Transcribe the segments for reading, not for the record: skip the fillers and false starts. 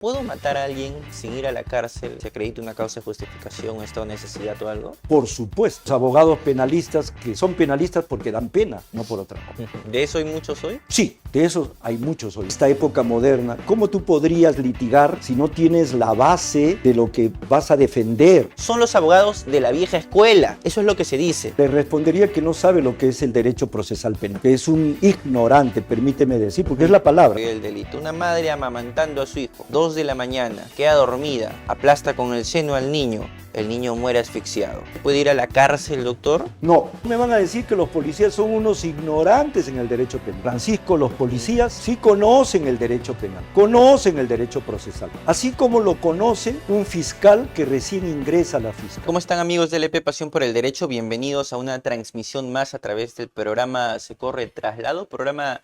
¿Puedo matar a alguien sin ir a la cárcel? ¿Se acredita una causa de justificación, un estado de necesidad o algo? Por supuesto, los abogados penalistas que son penalistas porque dan pena, no por otra cosa. ¿De eso hay muchos hoy? Sí, de esos hay muchos hoy. Esta época moderna, ¿cómo tú podrías litigar si no tienes la base de lo que vas a defender? Son los abogados de la vieja escuela, eso es lo que se dice. Le respondería que no sabe lo que es el derecho procesal penal, que es un ignorante, permíteme decir, porque es la palabra. El delito. Una madre amamantando a su hijo, 2 de la mañana, queda dormida, aplasta con el seno al niño, el niño muere asfixiado. ¿Puede ir a la cárcel, doctor? No, me van a decir que los policías son unos ignorantes en el derecho penal. Francisco, los policías sí conocen el derecho penal, conocen el derecho procesal, así como lo conoce un fiscal que recién ingresa a la fiscalía. ¿Cómo están, amigos de LP Pasión por el Derecho? Bienvenidos a una transmisión más a través del programa Se Corre Traslado, programa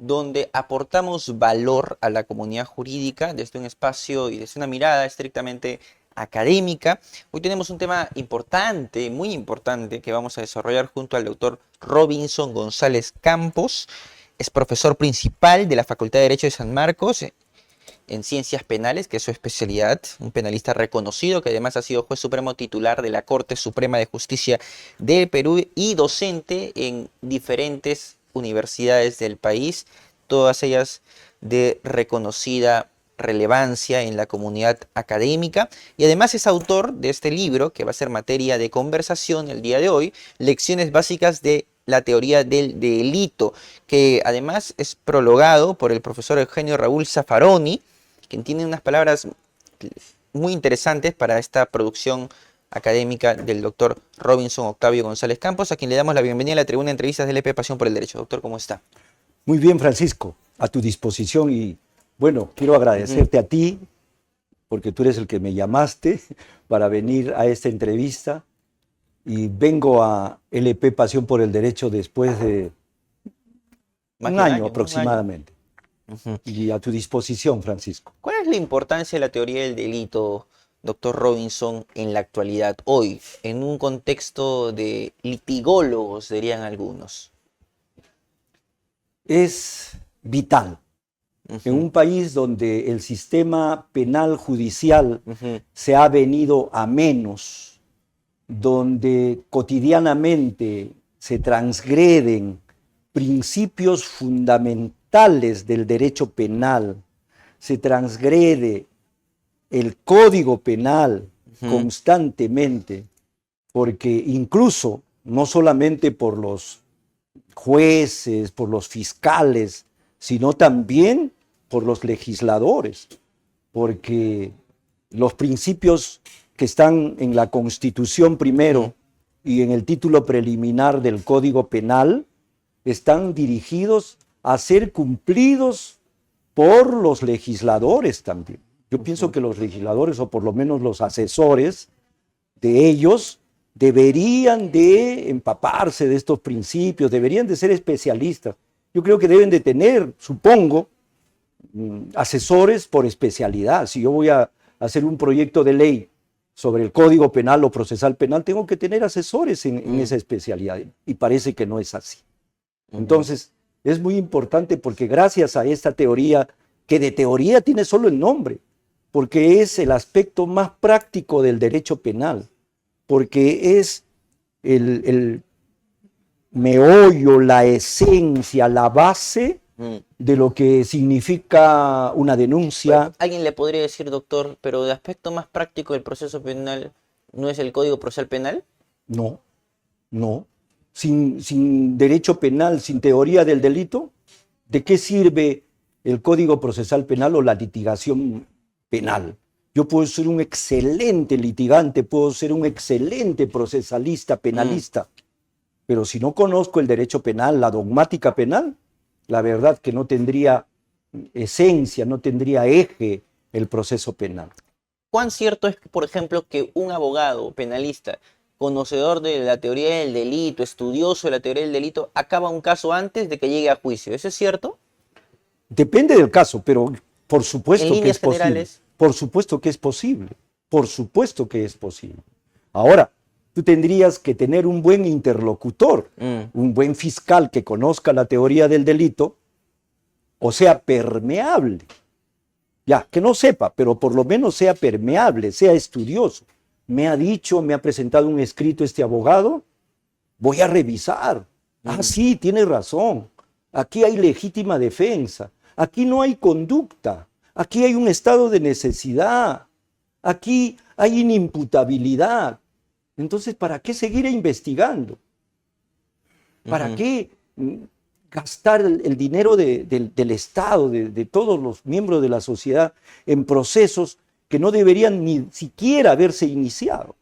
donde aportamos valor a la comunidad jurídica desde un espacio y desde una mirada estrictamente académica. Hoy tenemos un tema importante, muy importante, que vamos a desarrollar junto al doctor Robinson González Campos. Es profesor principal de la Facultad de Derecho de San Marcos en Ciencias Penales, que es su especialidad, un penalista reconocido que además ha sido juez supremo titular de la Corte Suprema de Justicia del Perú y docente en diferentes universidades del país, todas ellas de reconocida relevancia en la comunidad académica, y además es autor de este libro que va a ser materia de conversación el día de hoy, Lecciones Básicas de la Teoría del Delito, que además es prologado por el profesor Eugenio Raúl Zaffaroni, quien tiene unas palabras muy interesantes para esta producción académica del doctor Robinson Octavio González Campos, a quien le damos la bienvenida a la tribuna de entrevistas de LP Pasión por el Derecho. Doctor, ¿cómo está? Muy bien, Francisco, a tu disposición y bueno, quiero agradecerte a ti porque tú eres el que me llamaste para venir a esta entrevista y vengo a LP Pasión por el Derecho después de un año aproximadamente. Y a tu disposición, Francisco. ¿Cuál es la importancia de la teoría del delito, doctor Robinson, en la actualidad, hoy, en un contexto de litigólogos, dirían algunos? Es vital. En un país donde el sistema penal judicial se ha venido a menos, donde cotidianamente se transgreden principios fundamentales del derecho penal, se transgrede el código penal constantemente, porque incluso no solamente por los jueces, por los fiscales, sino también por los legisladores, porque los principios que están en la Constitución primero y en el título preliminar del Código Penal están dirigidos a ser cumplidos por los legisladores también. Yo pienso que los legisladores, o por lo menos los asesores de ellos, deberían de empaparse de estos principios, deberían de ser especialistas. Yo creo que deben de tener, supongo, asesores por especialidad. Si yo voy a hacer un proyecto de ley sobre el Código Penal o procesal penal, tengo que tener asesores en esa especialidad, y parece que no es así. Entonces, es muy importante porque gracias a esta teoría, que de teoría tiene solo el nombre, porque es el aspecto más práctico del derecho penal, porque es el meollo, la esencia, la base de lo que significa una denuncia. Bueno, alguien le podría decir, doctor, pero el aspecto más práctico del proceso penal no es el Código Procesal Penal. No, no. Sin derecho penal, sin teoría del delito, ¿de qué sirve el Código Procesal Penal o la litigación penal? Yo puedo ser un excelente litigante, puedo ser un excelente procesalista, penalista, pero si no conozco el derecho penal, la dogmática penal, la verdad que no tendría esencia, no tendría eje el proceso penal. ¿Cuán cierto es, por ejemplo, que un abogado penalista, conocedor de la teoría del delito, estudioso de la teoría del delito, acaba un caso antes de que llegue a juicio? ¿Eso es cierto? Depende del caso, pero por supuesto que es posible. Generales. Por supuesto que es posible. Por supuesto que es posible. Ahora, tú tendrías que tener un buen interlocutor, un buen fiscal que conozca la teoría del delito, o sea, permeable Ya, que no sepa, pero por lo menos sea permeable, sea estudioso. Me ha dicho, me ha presentado un escrito este abogado, voy a revisar. Ah, sí, tiene razón. Aquí hay legítima defensa. Aquí no hay conducta. Aquí hay un estado de necesidad. Aquí hay inimputabilidad. Entonces, ¿para qué seguir investigando? ¿Para qué gastar el dinero del Estado, de todos los miembros de la sociedad, en procesos que no deberían ni siquiera haberse iniciado?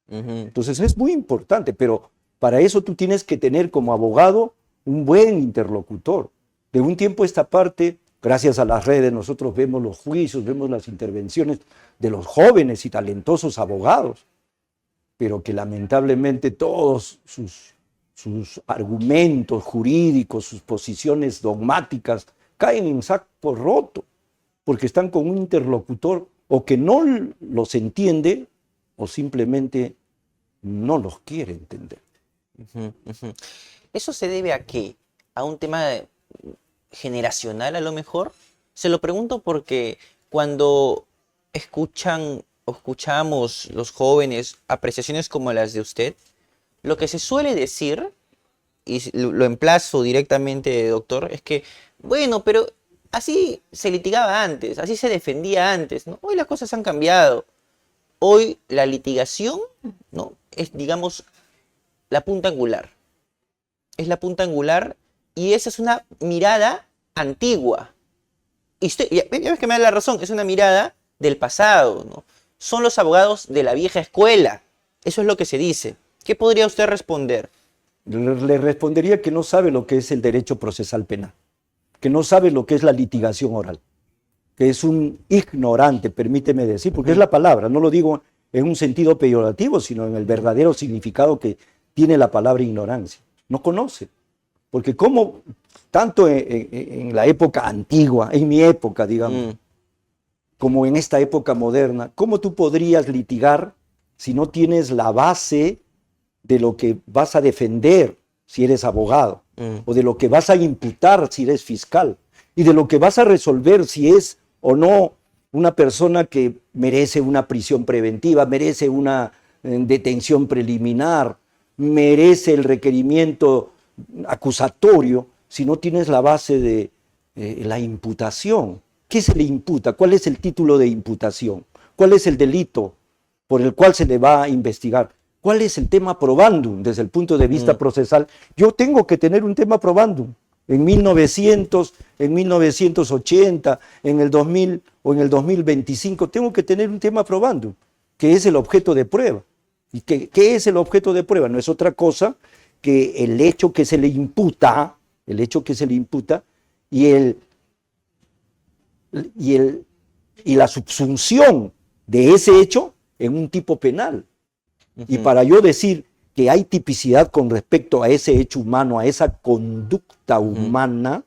Entonces es muy importante, pero para eso tú tienes que tener como abogado un buen interlocutor. De un tiempo a esta parte, gracias a las redes, nosotros vemos los juicios, vemos las intervenciones de los jóvenes y talentosos abogados, pero que lamentablemente todos sus argumentos jurídicos, sus posiciones dogmáticas, caen en saco roto, porque están con un interlocutor o que no los entiende o simplemente no los quiere entender. ¿Eso se debe a qué? ¿A un tema generacional a lo mejor? Se lo pregunto porque cuando escuchan o escuchamos los jóvenes apreciaciones como las de usted, lo que se suele decir, y lo emplazo directamente, doctor, es que, bueno, pero así se litigaba antes, así se defendía antes, ¿no? Hoy las cosas han cambiado. Hoy la litigación, ¿no?, es, digamos, la punta angular. Es la punta angular y esa es una mirada antigua. Y ya ves que me da la razón, es una mirada del pasado, ¿no? Son los abogados de la vieja escuela. Eso es lo que se dice. ¿Qué podría usted responder? Le respondería que no sabe lo que es el derecho procesal penal, que no sabe lo que es la litigación oral, que es un ignorante, permíteme decir, porque es la palabra, no lo digo en un sentido peyorativo, sino en el verdadero significado que tiene la palabra ignorancia. No conoce, porque como tanto en la época antigua, en mi época, digamos, como en esta época moderna, ¿cómo tú podrías litigar si no tienes la base de lo que vas a defender si eres abogado, o de lo que vas a imputar si eres fiscal, y de lo que vas a resolver si es o no una persona que merece una prisión preventiva, merece una detención preliminar, merece el requerimiento acusatorio, si no tienes la base de la imputación? ¿Qué se le imputa? ¿Cuál es el título de imputación? ¿Cuál es el delito por el cual se le va a investigar? ¿Cuál es el tema probandum desde el punto de vista procesal? Yo tengo que tener un tema probandum. En 1900, en 1980, en el 2000 o en el 2025, tengo que tener un tema probandum, que es el objeto de prueba. ¿Y qué es el objeto de prueba? No es otra cosa que el hecho que se le imputa, y la subsunción de ese hecho en un tipo penal. Y para yo decir que hay tipicidad con respecto a ese hecho humano, a esa conducta humana,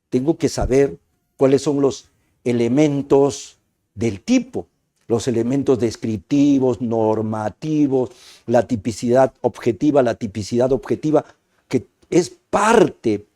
tengo que saber cuáles son los elementos del tipo, los elementos descriptivos, normativos, la tipicidad objetiva, que es parte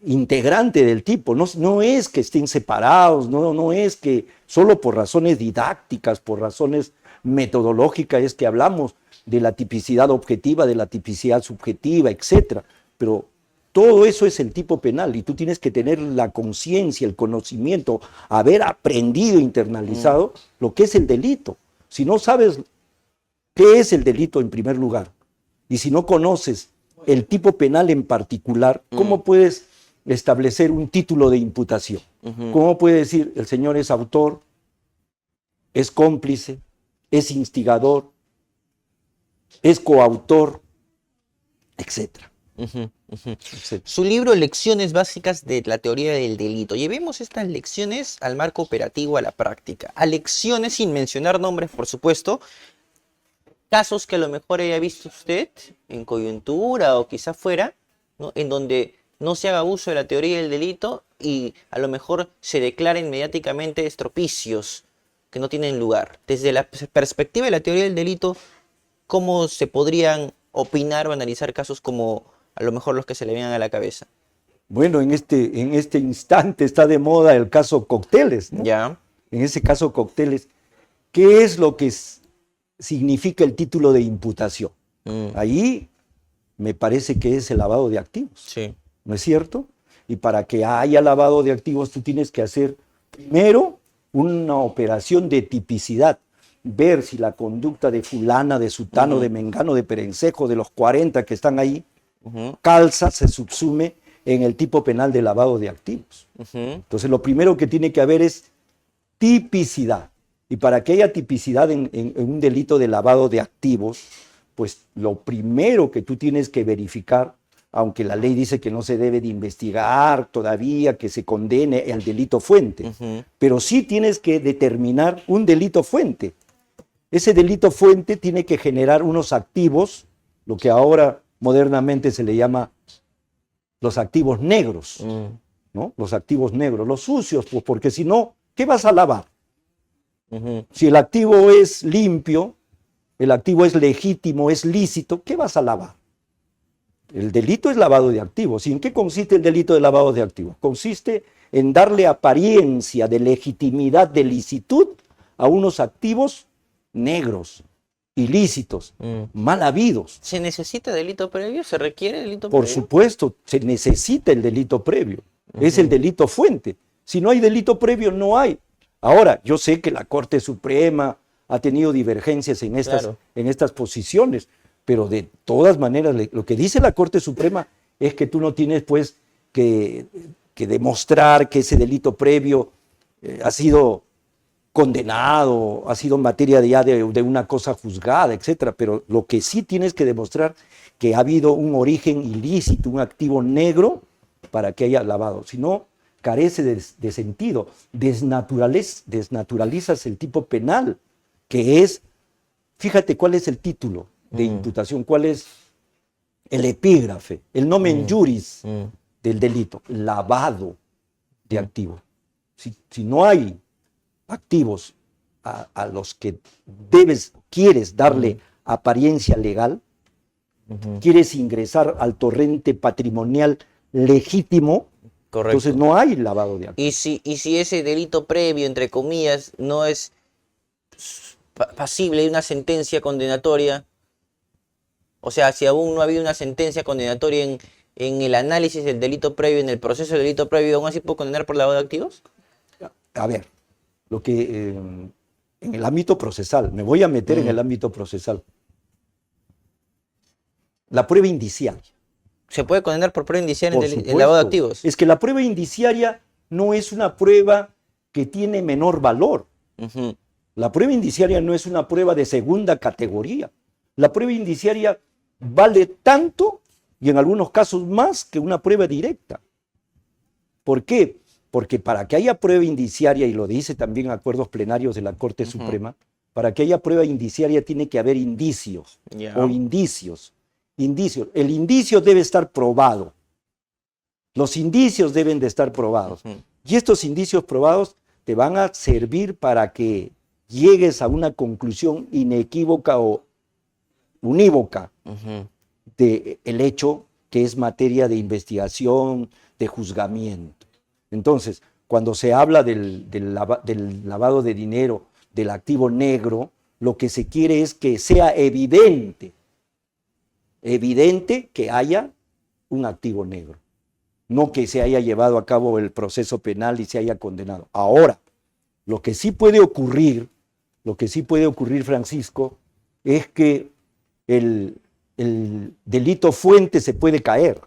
integrante del tipo. No es que estén separados, no es que solo por razones didácticas, por razones metodológicas es que hablamos de la tipicidad objetiva, de la tipicidad subjetiva, etc. Pero todo eso es el tipo penal y tú tienes que tener la conciencia, el conocimiento, haber aprendido, internalizado lo que es el delito. Si no sabes qué es el delito en primer lugar y si no conoces el tipo penal en particular, ¿cómo puedes establecer un título de imputación? ¿Cómo puedes decir el señor es autor, es cómplice, es instigador, es coautor, etcétera? Su libro Lecciones básicas de la teoría del delito. Llevemos estas lecciones al marco operativo, a la práctica. A lecciones, sin mencionar nombres, por supuesto, casos que a lo mejor haya visto usted en coyuntura o quizá fuera, ¿no?, en donde no se haga uso de la teoría del delito y a lo mejor se declaren mediáticamente estropicios que no tienen lugar. Desde la perspectiva de la teoría del delito, ¿cómo se podrían opinar o analizar casos como a lo mejor los que se le vengan a la cabeza? Bueno, en este instante está de moda el caso Cocteles, ¿no? Ya. En ese caso Cocteles, ¿qué es lo que significa el título de imputación? Ahí me parece que es el lavado de activos, Sí. ¿no es cierto? Y para que haya lavado de activos tú tienes que hacer primero una operación de tipicidad, ver si la conducta de fulana, de sutano, de mengano, de perencejo, de los 40 que están ahí, calza, se subsume en el tipo penal de lavado de activos. Entonces lo primero que tiene que haber es tipicidad. Y para que haya tipicidad en un delito de lavado de activos, pues lo primero que tú tienes que verificar, aunque la ley dice que no se debe de investigar todavía, que se condene el delito fuente, pero sí tienes que determinar un delito fuente. Ese delito fuente tiene que generar unos activos, lo que ahora modernamente se le llama los activos negros, ¿no? Los activos negros, los sucios, pues porque si no, ¿qué vas a lavar? Si el activo es limpio, el activo es legítimo, es lícito, ¿qué vas a lavar? El delito es lavado de activos. ¿Y en qué consiste el delito de lavado de activos? Consiste en darle apariencia de legitimidad, de licitud a unos activos negros, ilícitos, mal habidos. ¿Se necesita delito previo? ¿Se requiere delito Por previo? supuesto, se necesita el delito previo. Es el delito fuente. Si no hay delito previo, no hay. Ahora, yo sé que la Corte Suprema ha tenido divergencias en estas posiciones, pero de todas maneras, lo que dice la Corte Suprema es que tú no tienes pues que demostrar que ese delito previo ha sido condenado, ha sido materia de una cosa juzgada, etcétera, pero lo que sí tienes que demostrar que ha habido un origen ilícito, un activo negro para que haya lavado, si no carece de sentido, desnaturalizas el tipo penal, que es, fíjate cuál es el título de imputación, cuál es el epígrafe, el nomen juris del delito, lavado de activos. Si no hay activos a los que quieres darle apariencia legal, quieres ingresar al torrente patrimonial legítimo, Correcto. Entonces no hay lavado de activos. Y si ese delito previo, entre comillas, no es pasible de una sentencia condenatoria, o sea, si aún no ha habido una sentencia condenatoria en el análisis del delito previo, en el proceso del delito previo, ¿aún así puedo condenar por lavado de activos? A ver, lo que en el ámbito procesal, me voy a meter en el ámbito procesal. La prueba indiciaria. ¿Se puede condenar por prueba indiciaria en Supuesto. lavado de activos? Es que la prueba indiciaria no es una prueba que tiene menor valor. La prueba indiciaria no es una prueba de segunda categoría. La prueba indiciaria vale tanto y en algunos casos más que una prueba directa. ¿Por qué? Porque para que haya prueba indiciaria, y lo dice también acuerdos plenarios de la Corte Suprema, para que haya prueba indiciaria tiene que haber indicios o indicios. El indicio debe estar probado. Los indicios deben de estar probados. Y estos indicios probados te van a servir para que llegues a una conclusión inequívoca o unívoca del hecho que es materia de investigación, de juzgamiento. Entonces, cuando se habla del lavado de dinero, del activo negro, lo que se quiere es que sea evidente que haya un activo negro, no que se haya llevado a cabo el proceso penal y se haya condenado. Ahora, lo que sí puede ocurrir, Francisco, es que el delito fuente se puede caer.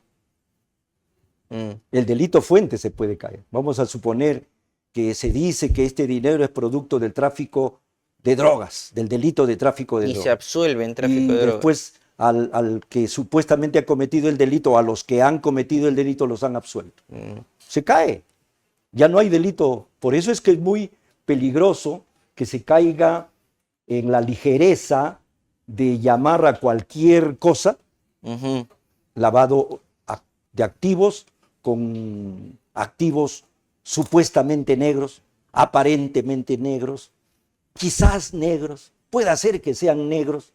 El delito fuente se puede caer. Vamos a suponer que se dice que este dinero es producto del tráfico de drogas, del delito de tráfico de drogas. Y se absuelve en tráfico de drogas. Después al que supuestamente ha cometido el delito, a los que han cometido el delito los han absuelto. Se cae. Ya no hay delito. Por eso es que es muy peligroso que se caiga en la ligereza de llamar a cualquier cosa lavado de activos con activos supuestamente negros, aparentemente negros, quizás negros, puede ser que sean negros.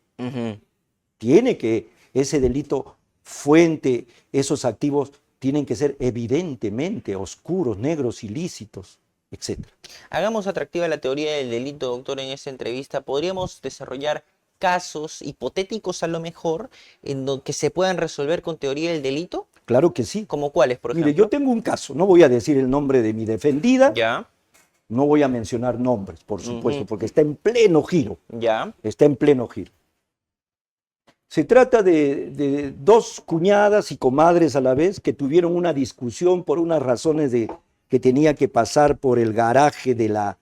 Tiene que ese delito fuente, esos activos, tienen que ser evidentemente oscuros, negros, ilícitos, etc. Hagamos atractiva la teoría del delito, doctor, en esta entrevista. ¿Podríamos desarrollar casos hipotéticos a lo mejor en que se puedan resolver con teoría del delito? Claro que sí. ¿Como cuáles, por ejemplo? Mire, yo tengo un caso, no voy a decir el nombre de mi defendida, Ya, no voy a mencionar nombres, por supuesto, porque está en pleno giro, ya, está en pleno giro. Se trata de dos cuñadas y comadres a la vez que tuvieron una discusión por unas razones que tenía que pasar por el garaje de la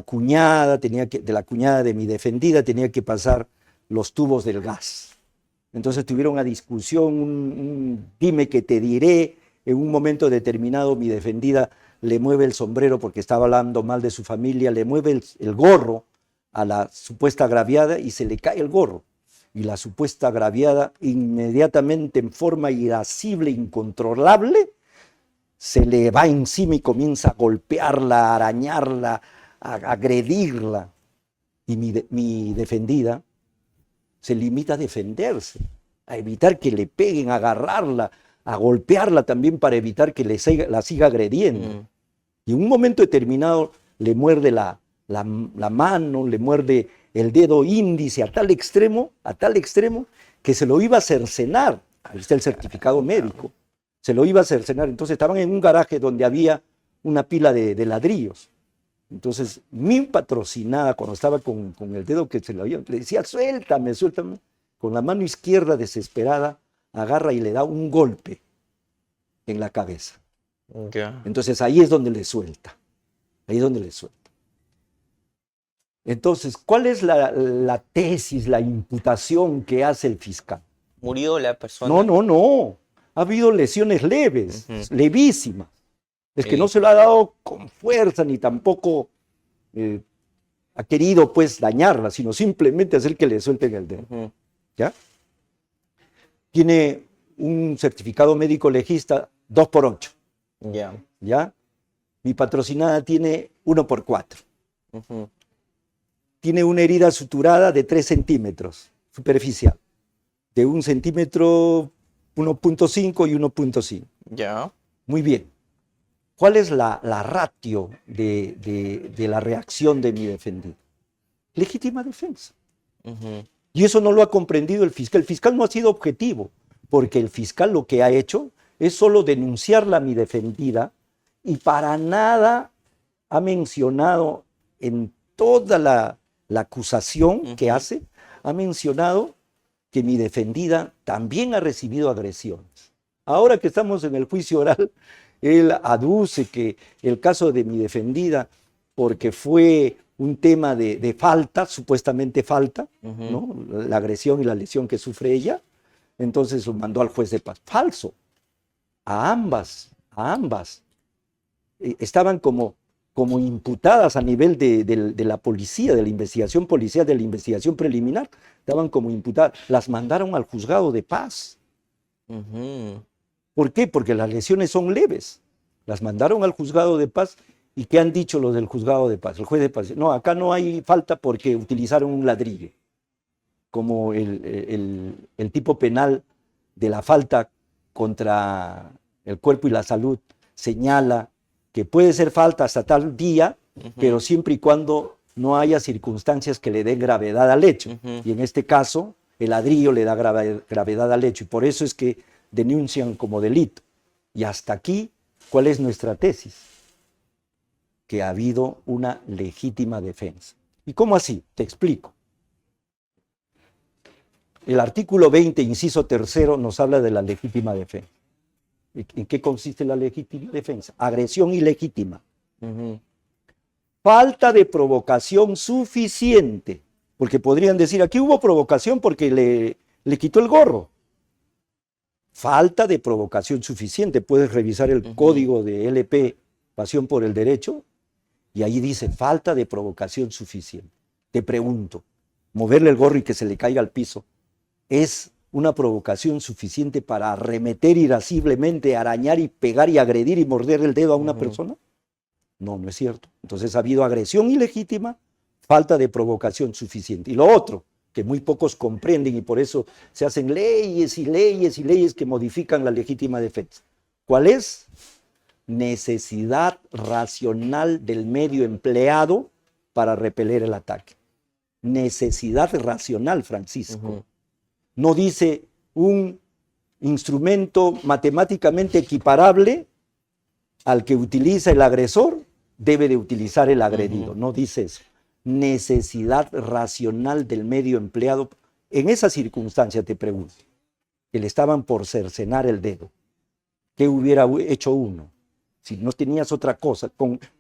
cuñada, de la cuñada de mi defendida, tenía que pasar los tubos del gas. Entonces tuvieron una discusión, un dime que te diré. En un momento determinado mi defendida le mueve el sombrero porque estaba hablando mal de su familia, le mueve el gorro a la supuesta agraviada y se le cae el gorro. Y la supuesta agraviada, inmediatamente en forma irascible, incontrolable, se le va encima y comienza a golpearla, a arañarla, a agredirla. Y mi defendida se limita a defenderse, a evitar que le peguen, a agarrarla, a golpearla también para evitar que la siga agrediendo. Y en un momento determinado le muerde la mano, le muerde el dedo índice a tal extremo, que se lo iba a cercenar. Ahí está el certificado médico. Se lo iba a cercenar. Entonces estaban en un garaje donde había una pila de ladrillos. Entonces mi patrocinada, cuando estaba con el dedo que se le había, le decía, suéltame, suéltame. Con la mano izquierda, desesperada, agarra y le da un golpe en la cabeza. ya. Entonces ahí es donde le suelta. Ahí es donde le suelta. Entonces, ¿cuál es la tesis, la imputación que hace el fiscal? ¿Murió la persona? No. Ha habido lesiones leves, levísimas. Es que no se lo ha dado con fuerza ni tampoco ha querido pues dañarla, sino simplemente hacer que le suelten el dedo. ¿Ya? Tiene un certificado médico legista 2x8. Ya. ¿Ya? Mi patrocinada tiene 1x4. Tiene una herida suturada de 3 centímetros, superficial, de 1 centímetro, 1.5 y 1.5. Ya. Muy bien. ¿Cuál es la ratio de la reacción de mi defendido? Legítima defensa. Y eso no lo ha comprendido el fiscal. El fiscal no ha sido objetivo, porque el fiscal lo que ha hecho es solo denunciarla a mi defendida y para nada ha mencionado en toda la acusación que hace, ha mencionado que mi defendida también ha recibido agresiones. Ahora que estamos en el juicio oral, él aduce que el caso de mi defendida, porque fue un tema de falta, supuestamente falta, ¿no? La agresión y la lesión que sufre ella, entonces lo mandó al juez de paz. Falso. A ambas. Estaban como imputadas a nivel de la policía, de la investigación policial, de la investigación preliminar, estaban como imputadas. Las mandaron al juzgado de paz. ¿Por qué? Porque las lesiones son leves. Las mandaron al juzgado de paz. ¿Y qué han dicho los del juzgado de paz? El juez de paz dice, no, acá no hay falta porque utilizaron un ladrillo. Como el tipo penal de la falta contra el cuerpo y la salud señala que puede ser falta hasta tal día, pero siempre y cuando no haya circunstancias que le den gravedad al hecho. Y en este caso, el ladrillo le da gravedad al hecho. Y por eso es que denuncian como delito. Y hasta aquí, ¿cuál es nuestra tesis? Que ha habido una legítima defensa. ¿Y cómo así? Te explico. El artículo 20, inciso 3, nos habla de la legítima defensa. ¿En qué consiste la legítima defensa? Agresión ilegítima. Falta de provocación suficiente. Porque podrían decir, aquí hubo provocación porque le quitó el gorro. Falta de provocación suficiente. Puedes revisar el código de LP, Pasión por el Derecho, y ahí dice, falta de provocación suficiente. Te pregunto, moverle el gorro y que se le caiga al piso, ¿es una provocación suficiente para arremeter irasciblemente, arañar y pegar y agredir y morder el dedo a una persona? No, no es cierto. Entonces ha habido agresión ilegítima, falta de provocación suficiente. Y lo otro, que muy pocos comprenden y por eso se hacen leyes y leyes y leyes que modifican la legítima defensa. ¿Cuál es? Necesidad racional del medio empleado para repeler el ataque. Necesidad racional, Francisco. No dice un instrumento matemáticamente equiparable al que utiliza el agresor, debe de utilizar el agredido. No dice eso. Necesidad racional del medio empleado. En esa circunstancia te pregunto, que le estaban por cercenar el dedo, ¿qué hubiera hecho uno? Si no tenías otra cosa,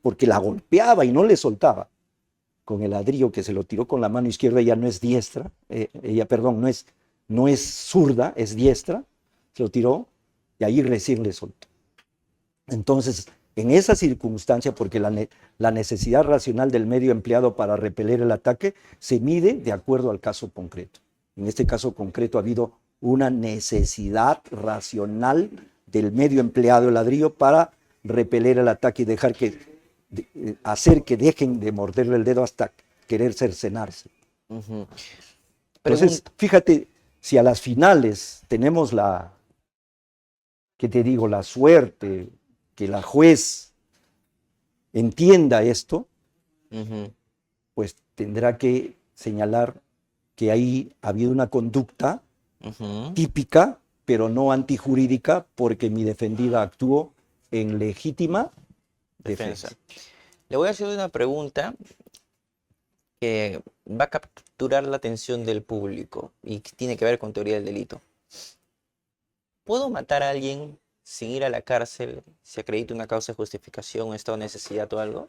porque la golpeaba y no le soltaba. Con el ladrillo que se lo tiró con la mano izquierda, ella no es diestra, no es zurda, es diestra, se lo tiró y ahí recién le soltó. Entonces, en esa circunstancia, porque la necesidad racional del medio empleado para repeler el ataque se mide de acuerdo al caso concreto. En este caso concreto ha habido una necesidad racional del medio empleado, el ladrillo, para repeler el ataque y hacer que dejen de morderle el dedo hasta querer cercenarse. Entonces, fíjate, si a las finales tenemos la suerte, que la juez entienda esto, pues tendrá que señalar que ahí ha habido una conducta típica, pero no antijurídica, porque mi defendida actuó en legítima defensa. Le voy a hacer una pregunta que va a capturar la atención del público y que tiene que ver con teoría del delito. ¿Puedo matar a alguien sin ir a la cárcel si acredito una causa de justificación, estado de necesidad o algo?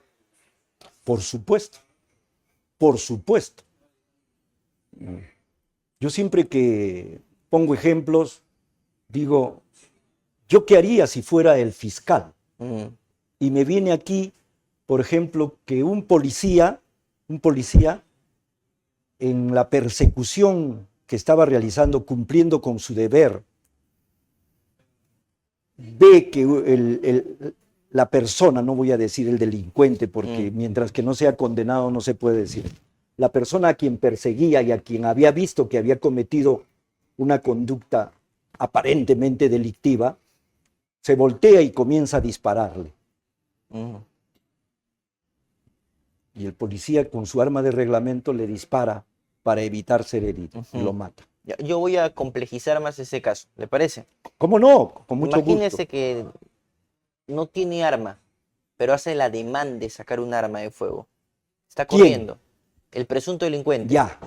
Por supuesto, por supuesto. Yo siempre que pongo ejemplos, digo, ¿yo qué haría si fuera el fiscal? Y me viene aquí, por ejemplo, que un policía en la persecución que estaba realizando, cumpliendo con su deber, ve que la persona, no voy a decir el delincuente, porque mientras que no sea condenado no se puede decir, la persona a quien perseguía y a quien había visto que había cometido una conducta aparentemente delictiva, se voltea y comienza a dispararle. Y el policía con su arma de reglamento le dispara para evitar ser herido y lo mata. Yo voy a complejizar más ese caso, ¿le parece? ¿Cómo no? Con mucho gusto. Imagínese que no tiene arma, pero hace el ademán de sacar un arma de fuego. Está corriendo. ¿Quién? El presunto delincuente. Ya.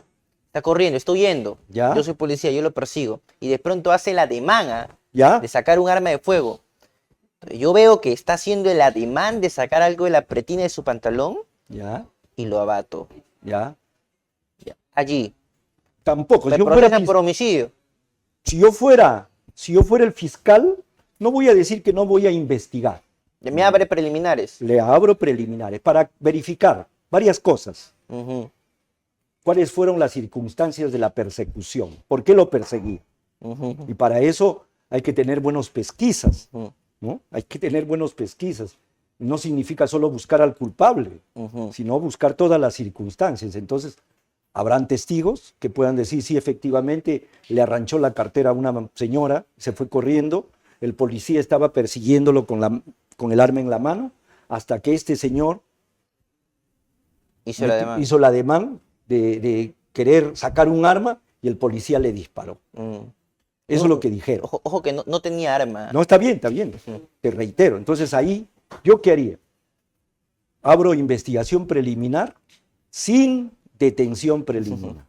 Está corriendo, estoy huyendo. Ya. Yo soy policía, yo lo persigo. Y de pronto hace el ademán ¿Ya? de sacar un arma de fuego. Yo veo que está haciendo el ademán de sacar algo de la pretina de su pantalón. Ya. Y lo abato. Ya. Allí. Tampoco. Me procesan por homicidio. Si yo fuera el fiscal, no voy a decir que no voy a investigar. Me abre preliminares. Le abro preliminares para verificar varias cosas. ¿Cuáles fueron las circunstancias de la persecución? ¿Por qué lo perseguí? Y para eso hay que tener buenas pesquisas, ¿no? Hay que tener buenas pesquisas. No significa solo buscar al culpable, sino buscar todas las circunstancias. Entonces, habrán testigos que puedan decir, sí, efectivamente, le arranchó la cartera a una señora, se fue corriendo, el policía estaba persiguiéndolo con el arma en la mano, hasta que este señor hizo el ademán de querer sacar un arma y el policía le disparó. Eso es lo que dijeron. Ojo que no tenía arma. No, está bien, te reitero. Entonces ahí, ¿yo qué haría? Abro investigación preliminar sin detención preliminar.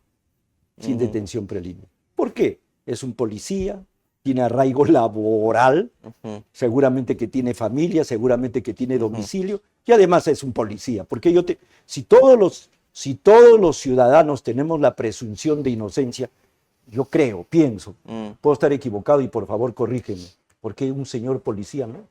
Sin detención preliminar. ¿Por qué? Es un policía, tiene arraigo laboral, seguramente que tiene familia, seguramente que tiene domicilio, y además es un policía. Porque si todos los ciudadanos tenemos la presunción de inocencia, yo creo, pienso, puedo estar equivocado y por favor corrígeme, porque un señor policía, ¿no?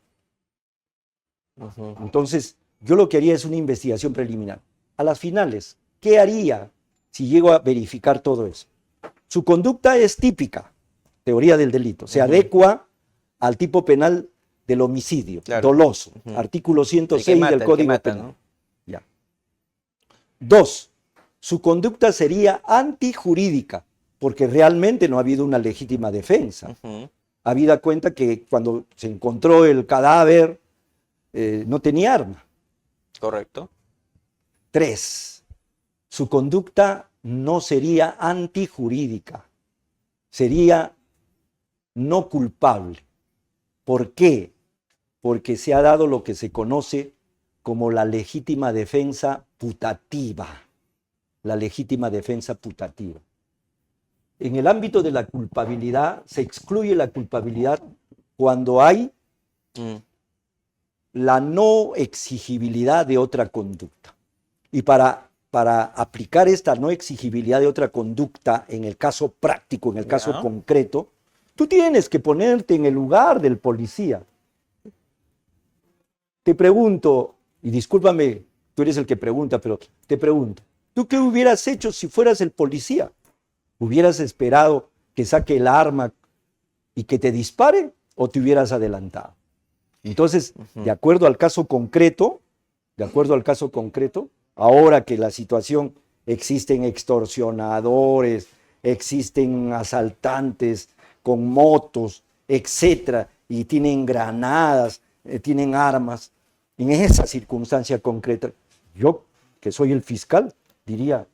Entonces, yo lo que haría es una investigación preliminar. A las finales, ¿qué haría si llego a verificar todo eso? Su conducta es típica, teoría del delito, se adecua al tipo penal del homicidio, doloso, artículo 106 del Código Penal. ¿No? Ya. 2. Su conducta sería antijurídica, porque realmente no ha habido una legítima defensa. habida cuenta que cuando se encontró el cadáver no tenía arma. Correcto. 3. Su conducta no sería antijurídica, sería no culpable. ¿Por qué? Porque se ha dado lo que se conoce como la legítima defensa putativa. La legítima defensa putativa. En el ámbito de la culpabilidad, se excluye la culpabilidad cuando hay la no exigibilidad de otra conducta. Y para aplicar esta no exigibilidad de otra conducta en el caso práctico, en el caso concreto, tú tienes que ponerte en el lugar del policía. Te pregunto, y discúlpame, tú eres el que pregunta, pero te pregunto, ¿tú qué hubieras hecho si fueras el policía? ¿Hubieras esperado que saque el arma y que te dispare o te hubieras adelantado? Entonces, de acuerdo al caso concreto, ahora que la situación, existen extorsionadores, existen asaltantes con motos, etcétera, y tienen granadas, tienen armas. En esa circunstancia concreta, yo, que soy el fiscal, diría,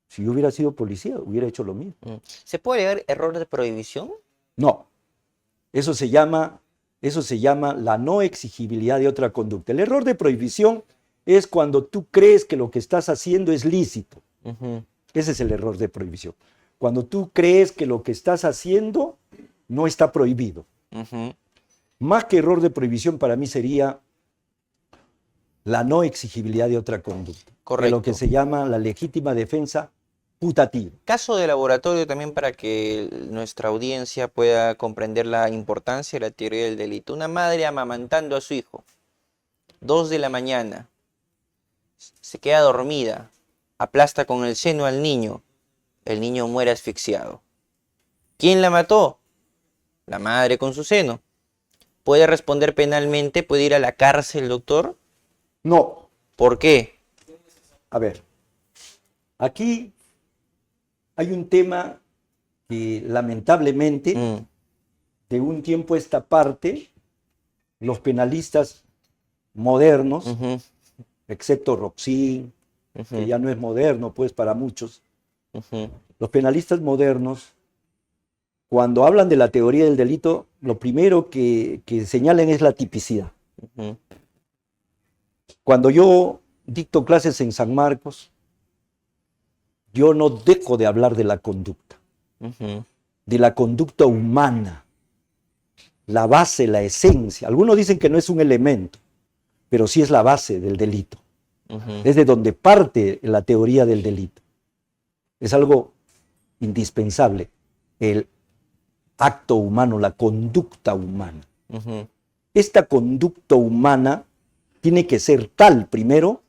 si yo hubiera sido policía, hubiera hecho lo mismo. ¿Se puede alegar error de prohibición? No, eso se llama la no exigibilidad de otra conducta. El error de prohibición es cuando tú crees que lo que estás haciendo es lícito. Ese es el error de prohibición. Cuando tú crees que lo que estás haciendo no está prohibido. Más que error de prohibición, para mí sería la no exigibilidad de otra conducta. Correcto. De lo que se llama la legítima defensa putativa. Caso de laboratorio también para que nuestra audiencia pueda comprender la importancia de la teoría del delito. Una madre amamantando a su hijo, 2 de la mañana, se queda dormida, aplasta con el seno al niño, el niño muere asfixiado. ¿Quién la mató? La madre con su seno. ¿Puede responder penalmente? ¿Puede ir a la cárcel, doctor? No. ¿Por qué? A ver, aquí hay un tema que lamentablemente de un tiempo a esta parte los penalistas modernos, excepto Roxin, que ya no es moderno pues para muchos, los penalistas modernos, cuando hablan de la teoría del delito, lo primero que señalan es la tipicidad. Cuando yo dicto clases en San Marcos, yo no dejo de hablar de la conducta, de la conducta humana, la base, la esencia. Algunos dicen que no es un elemento, pero sí es la base del delito. Es de donde parte la teoría del delito. Es algo indispensable, el acto humano, la conducta humana. Esta conducta humana tiene que ser tal, primero,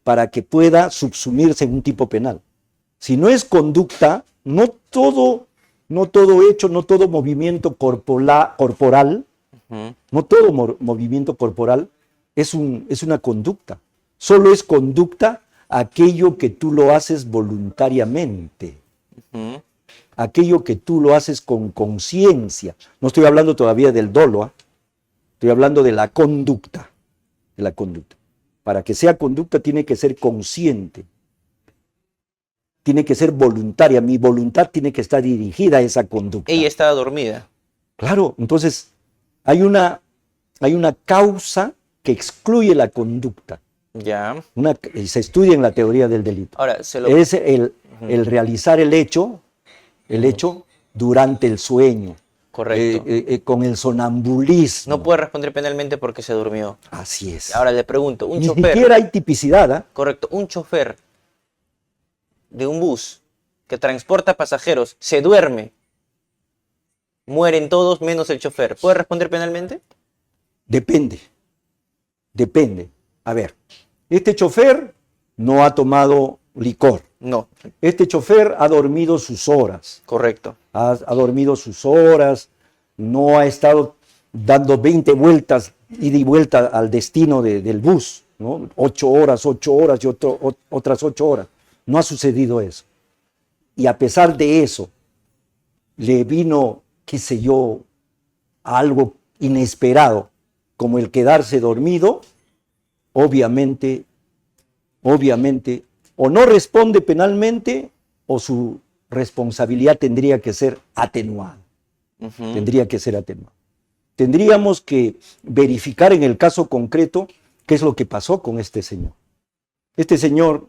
para que pueda subsumirse en un tipo penal. Si no es conducta, no todo hecho, no todo movimiento corporal, no todo movimiento corporal es una conducta. Solo es conducta aquello que tú lo haces voluntariamente. Aquello que tú lo haces con conciencia. No estoy hablando todavía del dolo, estoy hablando de la conducta. Para que sea conducta tiene que ser consciente. Tiene que ser voluntaria. Mi voluntad tiene que estar dirigida a esa conducta. Ella estaba dormida. Claro, entonces hay una causa que excluye la conducta. Ya. Se estudia en la teoría del delito. Ahora, es el realizar el hecho durante el sueño. Correcto. Con el sonambulismo. No puede responder penalmente porque se durmió. Así es. Ahora le pregunto, un Ni chofer. siquiera hay tipicidad. Correcto, un chofer de un bus que transporta pasajeros se duerme. Mueren todos menos el chofer. ¿Puede responder penalmente? Depende. A ver, este chofer no ha tomado licor. No. Este chofer ha dormido sus horas. Correcto. Ha dormido sus horas, no ha estado dando 20 vueltas, ida y vuelta al destino del bus, ¿no? 8 horas y otras 8 horas. No ha sucedido eso. Y a pesar de eso, le vino, qué sé yo, a algo inesperado, como el quedarse dormido, obviamente, o no responde penalmente, o su responsabilidad tendría que ser atenuada. Tendría que ser atenuada. Tendríamos que verificar en el caso concreto qué es lo que pasó con este señor. Este señor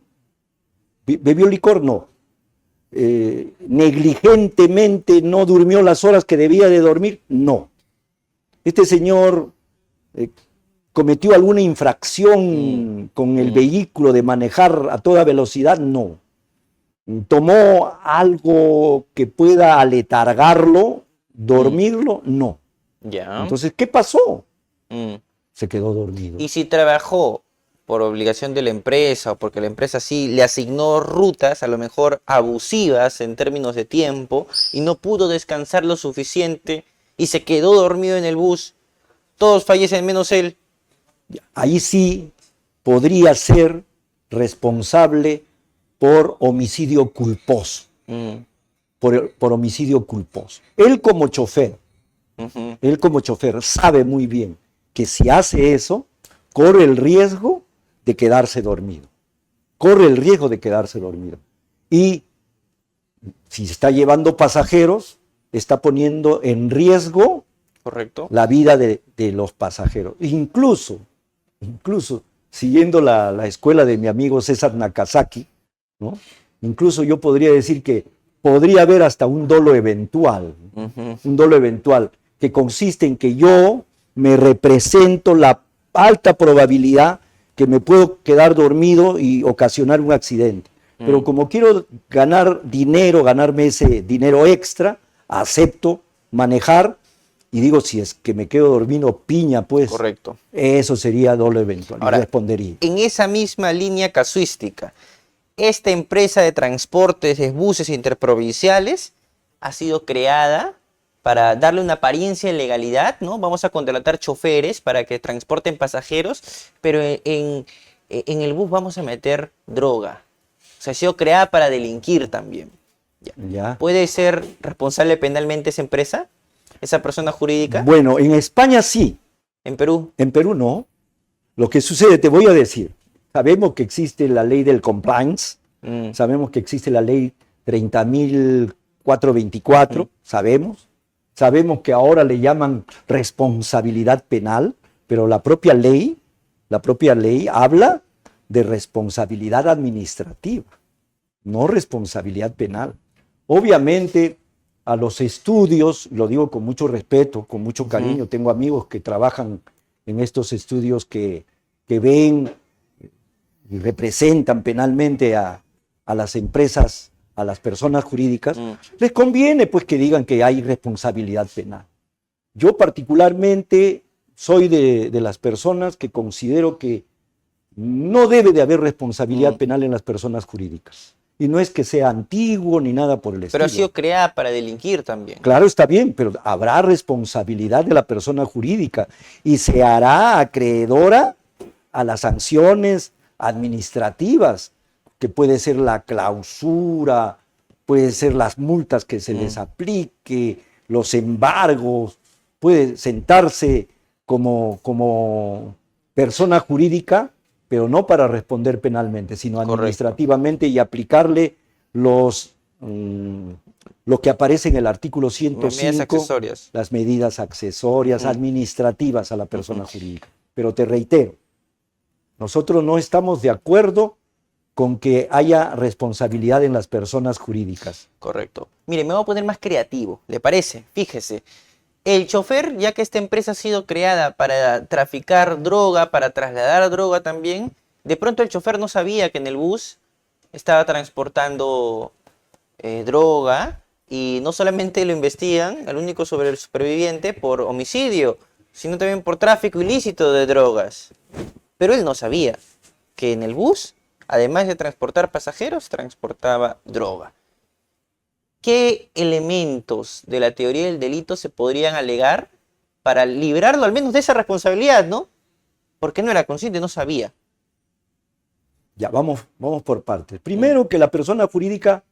bebió licor, no. Negligentemente no durmió las horas que debía de dormir, no. Este señor cometió alguna infracción con el vehículo de manejar a toda velocidad, no. Tomó algo que pueda aletargarlo, dormirlo, no. Ya. Entonces, ¿qué pasó? Se quedó dormido. Y si trabajó por obligación de la empresa o porque la empresa sí le asignó rutas, a lo mejor abusivas en términos de tiempo, y no pudo descansar lo suficiente y se quedó dormido en el bus, todos fallecen menos él. Ahí sí podría ser responsable por homicidio culposo. Por homicidio culposo. Él como chofer sabe muy bien que si hace eso, corre el riesgo de quedarse dormido. Y si está llevando pasajeros, está poniendo en riesgo, correcto, la vida de los pasajeros. Incluso siguiendo la escuela de mi amigo César Nakazaki, ¿no? Incluso yo podría decir que podría haber hasta un dolo eventual, que consiste en que yo me represento la alta probabilidad que me puedo quedar dormido y ocasionar un accidente. Pero como quiero ganarme ese dinero extra, acepto manejar y digo, si es que me quedo dormido, piña, pues. Correcto. Eso sería dolo eventual. Ahora, respondería. En esa misma línea casuística, esta empresa de transportes de buses interprovinciales ha sido creada para darle una apariencia de legalidad, ¿no? Vamos a contratar choferes para que transporten pasajeros, pero en el bus vamos a meter droga. O sea, ha sido creada para delinquir también. Ya. ¿Puede ser responsable penalmente esa empresa? ¿Esa persona jurídica? Bueno, en España sí. ¿En Perú? En Perú no. Lo que sucede, te voy a decir, sabemos que existe la ley del compliance, sabemos que existe la ley 30.424, sabemos que ahora le llaman responsabilidad penal, pero la propia ley habla de responsabilidad administrativa, no responsabilidad penal. Obviamente, a los estudios, lo digo con mucho respeto, con mucho cariño, tengo amigos que trabajan en estos estudios que ven y representan penalmente a las empresas, a las personas jurídicas, les conviene pues que digan que hay responsabilidad penal. Yo particularmente soy de las personas que considero que no debe de haber responsabilidad penal en las personas jurídicas. Y no es que sea antiguo ni nada por el estilo. Pero ha sido creada para delinquir también. Claro, está bien, pero habrá responsabilidad de la persona jurídica y se hará acreedora a las sanciones administrativas, que puede ser la clausura, puede ser las multas que se les aplique, los embargos, puede sentarse como persona jurídica, pero no para responder penalmente, sino administrativamente y aplicarle lo que aparece en el artículo 105, las medidas accesorias administrativas a la persona jurídica. Pero te reitero, nosotros no estamos de acuerdo con que haya responsabilidad en las personas jurídicas. Correcto. Mire, me voy a poner más creativo, ¿le parece? Fíjese. El chofer, ya que esta empresa ha sido creada para traficar droga, para trasladar droga también, de pronto el chofer no sabía que en el bus estaba transportando droga, y no solamente lo investigan, al único superviviente, por homicidio, sino también por tráfico ilícito de drogas. Pero él no sabía que en el bus, además de transportar pasajeros, transportaba droga. ¿Qué elementos de la teoría del delito se podrían alegar para librarlo al menos de esa responsabilidad, ¿no? Porque no era consciente, no sabía. Ya, vamos por partes. Primero, que la persona jurídica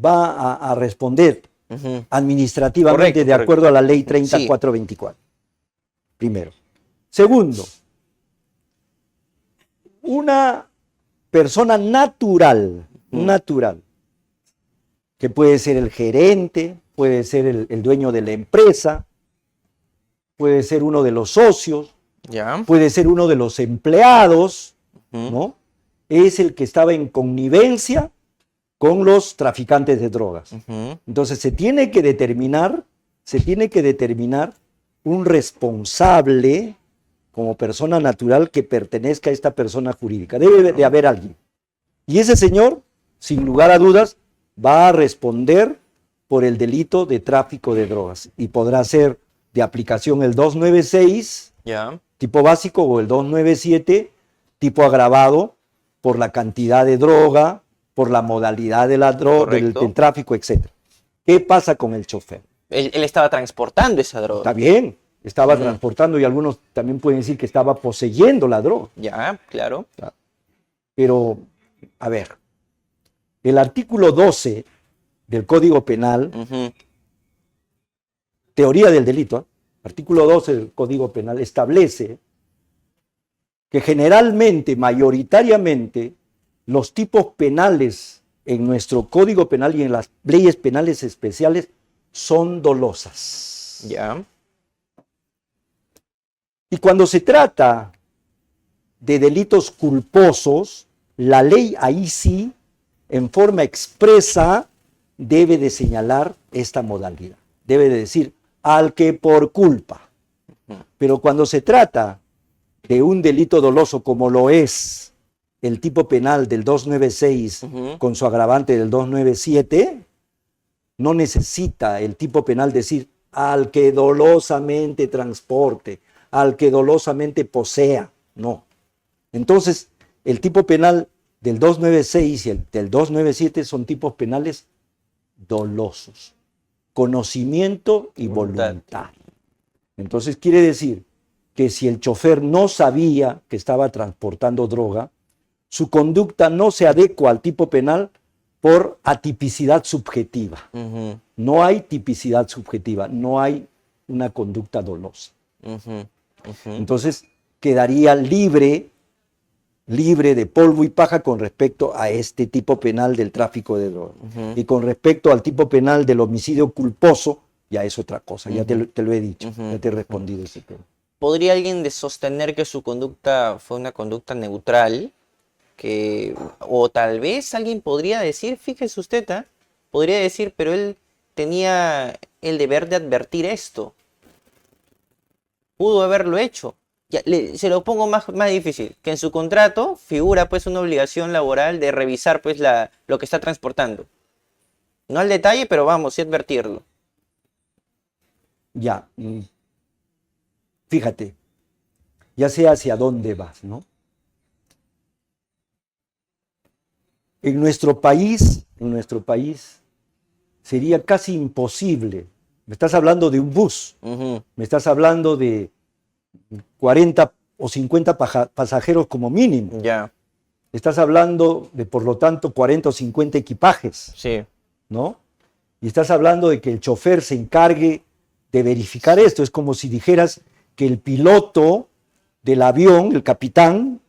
va a responder administrativamente Correcto, de acuerdo correcto. a la ley Sí. 3424. Primero. Segundo, una persona natural, que puede ser el gerente, puede ser el dueño de la empresa, puede ser uno de los socios, Ya. puede ser uno de los empleados, Ujú. ¿no? Es el que estaba en connivencia con los traficantes de drogas. Ujú. Entonces se tiene que determinar un responsable como persona natural que pertenezca a esta persona jurídica. Debe de haber alguien. Y ese señor, sin lugar a dudas, va a responder por el delito de tráfico de drogas y podrá ser de aplicación el 296, Ya. tipo básico, o el 297, tipo agravado, por la cantidad de droga, por la modalidad de la droga, Correcto. del tráfico, etc. ¿Qué pasa con el chofer? Él estaba transportando esa Está droga. bien, estaba Ujú. transportando, y algunos también pueden decir que estaba poseyendo la droga. Ya, claro. Pero, a ver, el artículo 12 del Código Penal, Ujú. teoría del delito, artículo 12 del Código Penal establece que generalmente, mayoritariamente, los tipos penales en nuestro Código Penal y en las leyes penales especiales son dolosas. Ya. Y cuando se trata de delitos culposos, la ley ahí sí, en forma expresa, debe de señalar esta modalidad. Debe de decir, al que por culpa. Pero cuando se trata de un delito doloso como lo es el tipo penal del 296 Ujú. con su agravante del 297, no necesita el tipo penal decir al que dolosamente transporte, al que dolosamente posea. No. Entonces, el tipo penal del 296 y el del 297 son tipos penales dolosos. Conocimiento y voluntad. Entonces, quiere decir que si el chofer no sabía que estaba transportando droga, su conducta no se adecua al tipo penal por atipicidad subjetiva. Ujú. No hay tipicidad subjetiva, no hay una conducta dolosa. Ujú. Ujú. Entonces, quedaría libre de polvo y paja con respecto a este tipo penal del tráfico de drogas. Ujú. Y con respecto al tipo penal del homicidio culposo, ya es otra cosa, ya Ujú. te lo he dicho, Ujú. ya te he respondido ese tema. ¿Podría alguien de sostener que su conducta fue una conducta neutral? O tal vez alguien podría decir, fíjese usted, podría decir, pero él tenía el deber de advertir esto. Pudo haberlo hecho. Ya, se lo pongo más difícil, que en su contrato figura pues una obligación laboral de revisar pues lo que está transportando. No al detalle, pero vamos, sí advertirlo. Ya, fíjate, ya sé hacia dónde vas, ¿no? En nuestro país sería casi imposible. Me estás hablando de un bus, Ujú. me estás hablando de 40 o 50 pasajeros como mínimo. Ya, Estás hablando de, por lo tanto, 40 o 50 equipajes, sí. ¿no? Y estás hablando de que el chofer se encargue de verificar esto. Es como si dijeras que el piloto del avión, el capitán,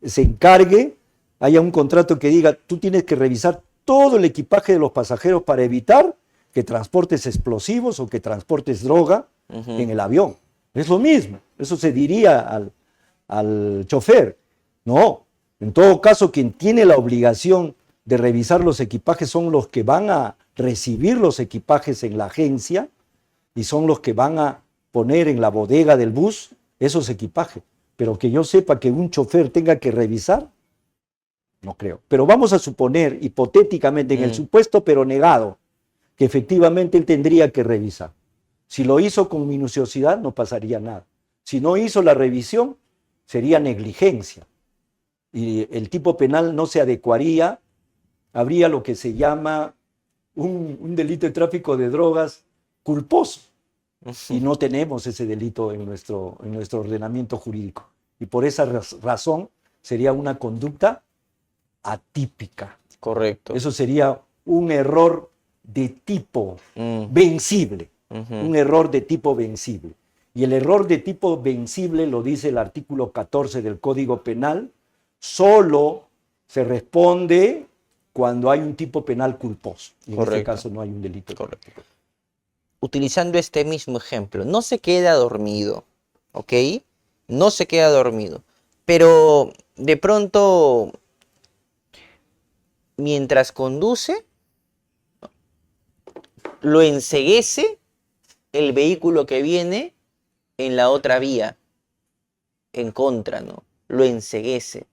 se encargue, haya un contrato que diga, tú tienes que revisar todo el equipaje de los pasajeros para evitar que transportes explosivos o que transportes droga Ujú. en el avión. Es lo mismo, eso se diría al chofer. No, en todo caso, quien tiene la obligación de revisar los equipajes son los que van a recibir los equipajes en la agencia y son los que van a poner en la bodega del bus esos equipajes. Pero que yo sepa que un chofer tenga que revisar, no creo. Pero vamos a suponer, hipotéticamente, en el supuesto pero negado, que efectivamente él tendría que revisar. Si lo hizo con minuciosidad, no pasaría nada. Si no hizo la revisión, sería negligencia. Y el tipo penal no se adecuaría, habría lo que se llama un delito de tráfico de drogas culposo. Y no tenemos ese delito en nuestro ordenamiento jurídico. Y por esa razón sería una conducta atípica. Correcto. Eso sería un error de tipo vencible, un error de tipo vencible. Y el error de tipo vencible, lo dice el artículo 14 del Código Penal, solo se responde cuando hay un tipo penal culposo. Y en este caso no hay un delito. Correcto. Utilizando este mismo ejemplo, no se queda dormido, ¿ok? No se queda dormido, pero de pronto, mientras conduce, lo enceguece el vehículo que viene en la otra vía, en contra, ¿no? Lo enceguece.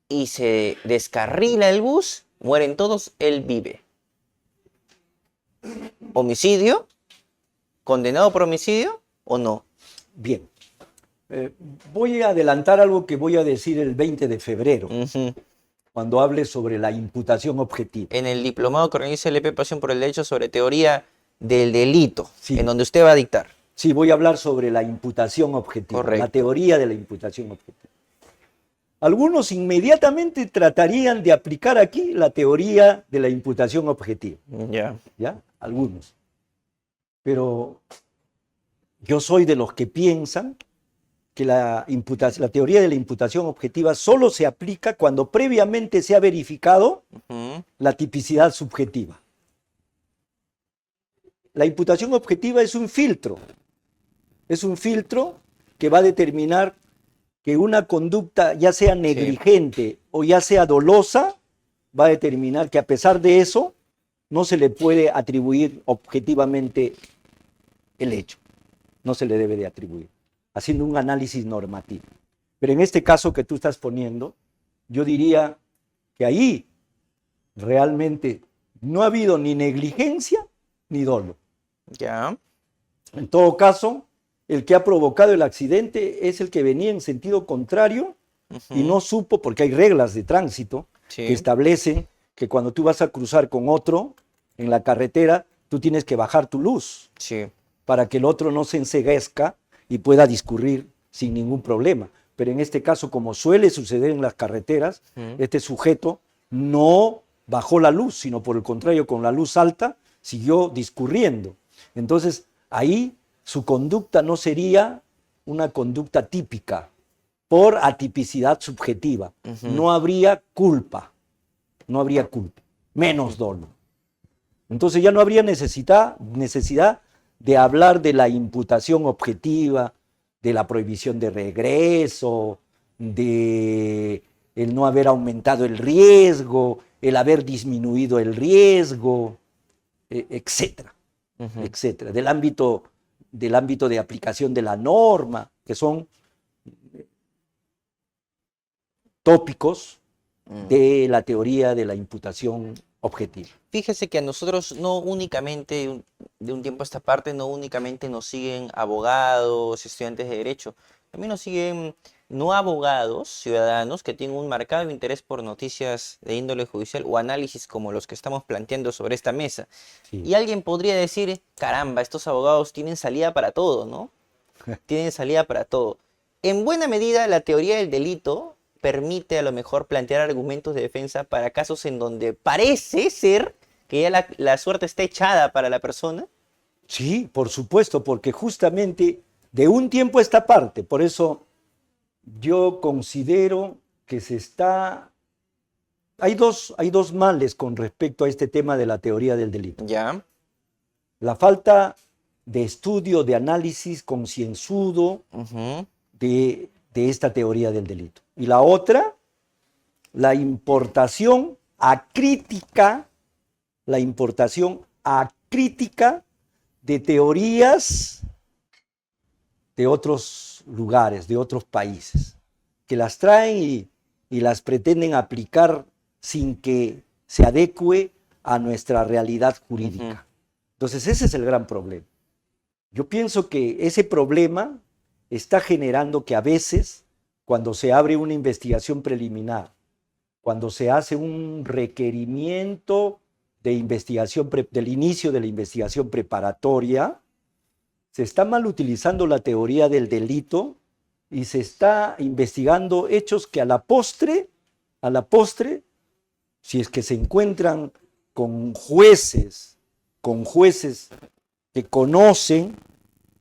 Y se descarrila el bus, mueren todos, él vive. ¿Homicidio? ¿Condenado por homicidio o no? Bien. Voy a adelantar algo que voy a decir el 20 de febrero, cuando hable sobre la imputación objetiva. En el diplomado que organiza el EP Pasión por el Derecho sobre teoría del delito, sí, en donde usted va a dictar. Sí, voy a hablar sobre la imputación objetiva, correcto, la teoría de la imputación objetiva. Algunos inmediatamente tratarían de aplicar aquí la teoría de la imputación objetiva. ¿Ya? Algunos. Pero yo soy de los que piensan que la teoría de la imputación objetiva solo se aplica cuando previamente se ha verificado la tipicidad subjetiva. La imputación objetiva es un filtro. Es un filtro que va a determinar que una conducta, ya sea negligente o ya sea dolosa, va a determinar que a pesar de eso, no se le puede atribuir objetivamente el hecho. No se le debe de atribuir, haciendo un análisis normativo. Pero en este caso que tú estás poniendo, yo diría que ahí realmente no ha habido ni negligencia ni dolo. Ya. En todo caso, el que ha provocado el accidente es el que venía en sentido contrario y no supo, porque hay reglas de tránsito que establecen que cuando tú vas a cruzar con otro en la carretera, tú tienes que bajar tu luz para que el otro no se enceguezca y pueda discurrir sin ningún problema. Pero en este caso, como suele suceder en las carreteras, este sujeto no bajó la luz, sino por el contrario, con la luz alta, siguió discurriendo. Entonces, ahí su conducta no sería una conducta típica por atipicidad subjetiva. No habría culpa, menos dolo. Entonces ya no habría necesidad de hablar de la imputación objetiva, de la prohibición de regreso, de el no haber aumentado el riesgo, el haber disminuido el riesgo, etcétera, etcétera. Del ámbito de aplicación de la norma, que son tópicos de la teoría de la imputación objetiva. Fíjese que a nosotros no únicamente, de un tiempo a esta parte, no únicamente nos siguen abogados, estudiantes de derecho, también nos siguen no abogados, ciudadanos que tienen un marcado interés por noticias de índole judicial o análisis como los que estamos planteando sobre esta mesa. Y alguien podría decir, caramba, estos abogados tienen salida para todo, ¿no? Tienen salida para todo. En buena medida, la teoría del delito permite a lo mejor plantear argumentos de defensa para casos en donde parece ser que ya la suerte está echada para la persona. Sí, por supuesto, porque justamente de un tiempo a esta parte, por eso yo considero que hay dos males con respecto a este tema de la teoría del delito. Ya. La falta de estudio, de análisis concienzudo de esta teoría del delito. Y la otra, la importación acrítica de teorías de otros lugares, de otros países, que las traen y las pretenden aplicar sin que se adecue a nuestra realidad jurídica. Entonces ese es el gran problema. Yo pienso que ese problema está generando que a veces, cuando se abre una investigación preliminar, cuando se hace un requerimiento de investigación, del inicio de la investigación preparatoria, se está mal utilizando la teoría del delito y se está investigando hechos que a la postre, si es que se encuentran con jueces que conocen,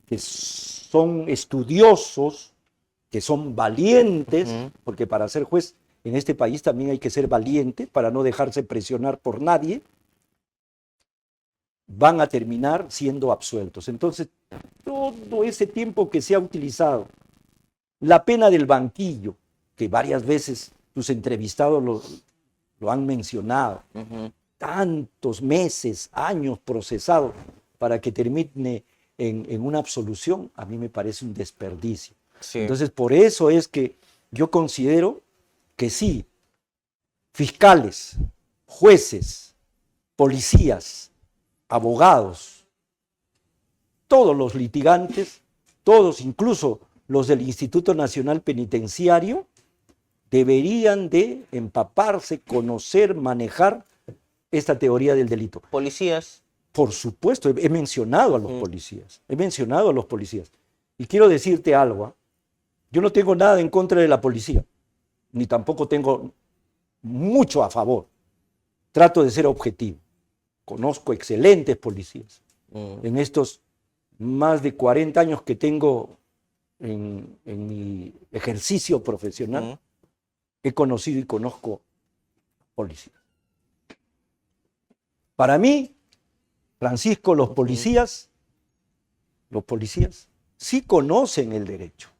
que son estudiosos, que son valientes, porque para ser juez en este país también hay que ser valiente para no dejarse presionar por nadie, van a terminar siendo absueltos. Entonces, todo ese tiempo que se ha utilizado, la pena del banquillo, que varias veces tus entrevistados lo han mencionado, tantos meses, años procesados para que termine en una absolución, a mí me parece un desperdicio. Sí. Entonces, por eso es que yo considero que sí, fiscales, jueces, policías, abogados, todos los litigantes, todos, incluso los del Instituto Nacional Penitenciario, deberían de empaparse, conocer, manejar esta teoría del delito. ¿Policías? Por supuesto, he mencionado a los policías, he mencionado a los policías. Y quiero decirte algo, yo no tengo nada en contra de la policía, ni tampoco tengo mucho a favor. Trato de ser objetivo. Conozco excelentes policías. En estos más de 40 años que tengo en mi ejercicio profesional, he conocido y conozco policías. Para mí, Francisco, los policías sí conocen el derecho.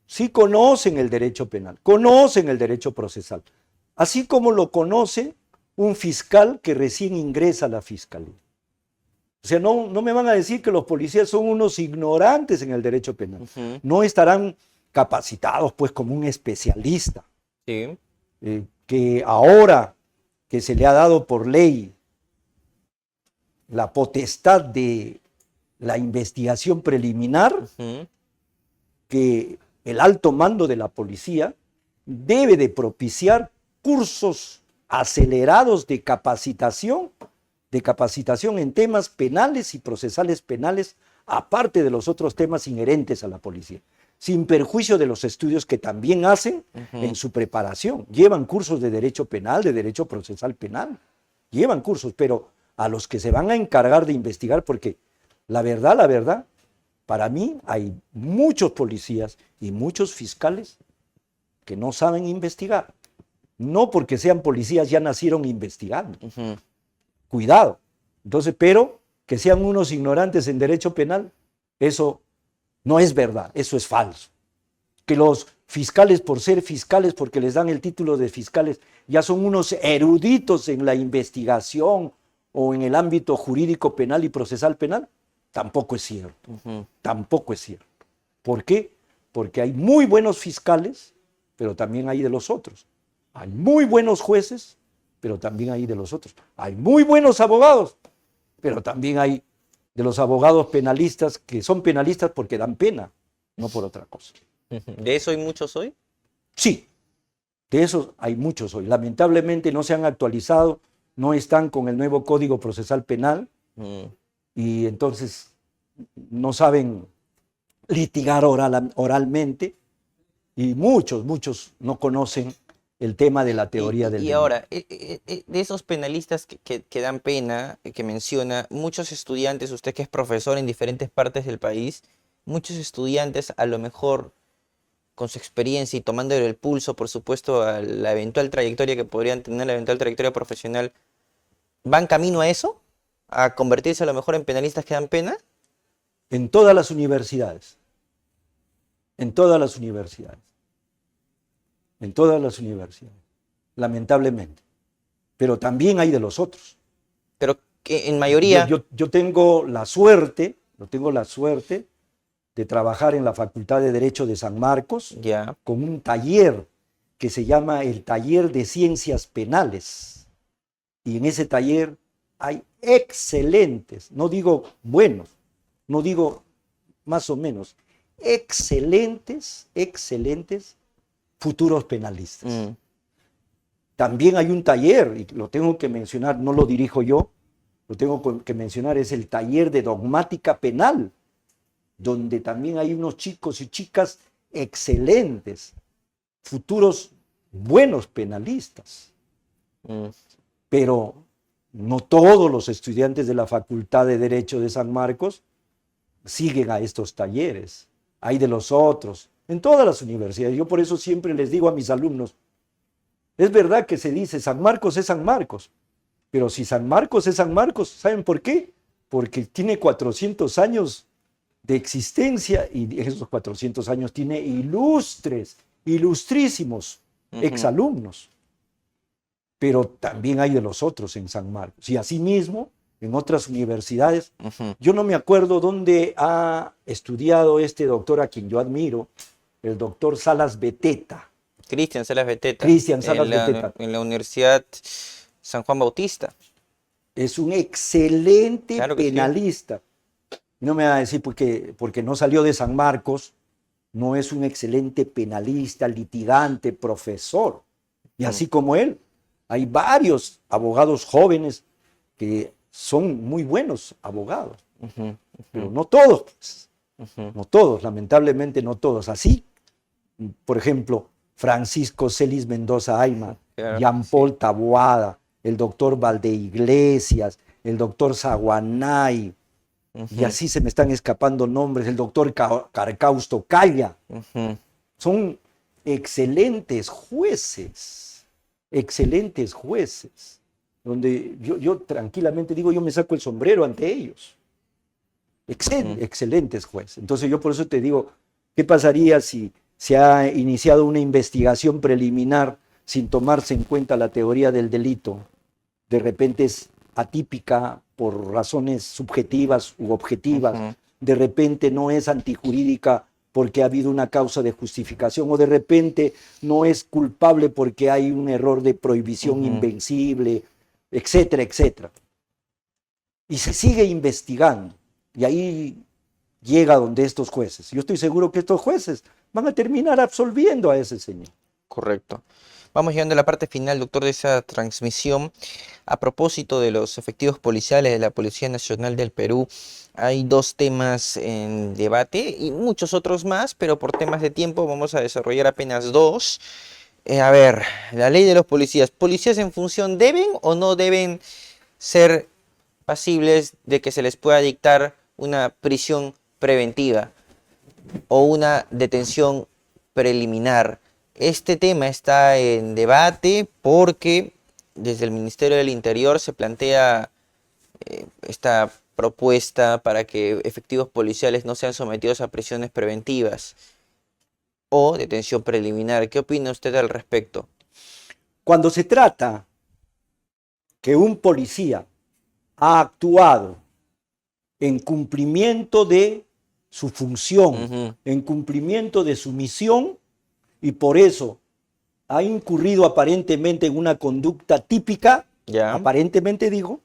Sí conocen el derecho penal, conocen el derecho procesal, así como lo conoce un fiscal que recién ingresa a la fiscalía. O sea, no me van a decir que los policías son unos ignorantes en el derecho penal. No estarán capacitados pues como un especialista. Sí. Que ahora que se le ha dado por ley la potestad de la investigación preliminar, que el alto mando de la policía debe de propiciar cursos acelerados de capacitación en temas penales y procesales penales, aparte de los otros temas inherentes a la policía, sin perjuicio de los estudios que también hacen en su preparación. Llevan cursos de derecho penal, de derecho procesal penal, llevan cursos, pero a los que se van a encargar de investigar, porque la verdad, para mí hay muchos policías y muchos fiscales que no saben investigar. No porque sean policías ya nacieron investigando. Cuidado. Entonces, pero que sean unos ignorantes en derecho penal, eso no es verdad, eso es falso. Que los fiscales, por ser fiscales, porque les dan el título de fiscales, ya son unos eruditos en la investigación o en el ámbito jurídico penal y procesal penal, tampoco es cierto. Tampoco es cierto. ¿Por qué? Porque hay muy buenos fiscales, pero también hay de los otros. Hay muy buenos jueces, pero también hay de los otros. Hay muy buenos abogados, pero también hay de los abogados penalistas que son penalistas porque dan pena, no por otra cosa. ¿De eso hay muchos hoy? Sí, de esos hay muchos hoy. Lamentablemente no se han actualizado, no están con el nuevo Código Procesal Penal y entonces no saben litigar oralmente y muchos no conocen el tema de la teoría del delito. Y ahora, de esos penalistas que dan pena, que menciona, muchos estudiantes, usted que es profesor en diferentes partes del país, muchos estudiantes a lo mejor con su experiencia y tomándole el pulso, por supuesto, a la eventual trayectoria que podrían tener, la eventual trayectoria profesional, ¿van camino a eso? ¿A convertirse a lo mejor en penalistas que dan pena? En todas las universidades. En todas las universidades. En todas las universidades. Lamentablemente. Pero también hay de los otros. Pero que en mayoría... Yo tengo la suerte, de trabajar en la Facultad de Derecho de San Marcos, con un taller que se llama el Taller de Ciencias Penales. Y en ese taller hay excelentes, no digo buenos, no digo más o menos, excelentes futuros penalistas. También hay un taller, y lo tengo que mencionar, no lo dirijo yo, lo tengo que mencionar, es el taller de dogmática penal, donde también hay unos chicos y chicas excelentes, futuros buenos penalistas. Pero no todos los estudiantes de la Facultad de Derecho de San Marcos siguen a estos talleres. Hay de los otros, en todas las universidades. Yo por eso siempre les digo a mis alumnos, es verdad que se dice San Marcos es San Marcos, pero si San Marcos es San Marcos, ¿saben por qué? Porque tiene 400 años de existencia y esos 400 años tiene ilustrísimos exalumnos. Pero también hay de los otros en San Marcos. Y asimismo, en otras universidades, yo no me acuerdo dónde ha estudiado este doctor a quien yo admiro, el doctor Salas Beteta. Cristian Salas Beteta. Cristian Salas Beteta. En la Universidad San Juan Bautista. Es un excelente Claro que penalista. Sí. No me va a decir porque no salió de San Marcos, no es un excelente penalista, litigante, profesor. Y así como él, hay varios abogados jóvenes que son muy buenos abogados. Pero no todos, pues. No todos, lamentablemente no todos. Así, por ejemplo, Francisco Celis Mendoza Ayma, Claro, Jean-Paul Taboada, el doctor Valdeiglesias, el doctor Zaguanay, y así se me están escapando nombres, el doctor Carcausto Calla. Son excelentes jueces, donde yo tranquilamente digo, yo me saco el sombrero ante ellos. Excelentes jueces. Entonces yo por eso te digo, ¿qué pasaría si se ha iniciado una investigación preliminar sin tomarse en cuenta la teoría del delito? De repente es atípica por razones subjetivas u objetivas, de repente no es antijurídica porque ha habido una causa de justificación, o de repente no es culpable porque hay un error de prohibición invencible, etcétera, etcétera. Y se sigue investigando, y ahí llega donde estos jueces. Yo estoy seguro que estos jueces van a terminar absolviendo a ese señor. Correcto. Vamos llegando a la parte final, doctor, de esa transmisión. A propósito de los efectivos policiales de la Policía Nacional del Perú, hay dos temas en debate y muchos otros más, pero por temas de tiempo vamos a desarrollar apenas dos. A ver, la ley de los policías. ¿Policías en función deben o no deben ser pasibles de que se les pueda dictar una prisión preventiva o una detención preliminar? Este tema está en debate porque desde el Ministerio del Interior se plantea esta propuesta para que efectivos policiales no sean sometidos a prisiones preventivas o detención preliminar. ¿Qué opina usted al respecto? Cuando se trata que un policía ha actuado en cumplimiento de su función, en cumplimiento de su misión, y por eso ha incurrido aparentemente en una conducta típica, aparentemente digo,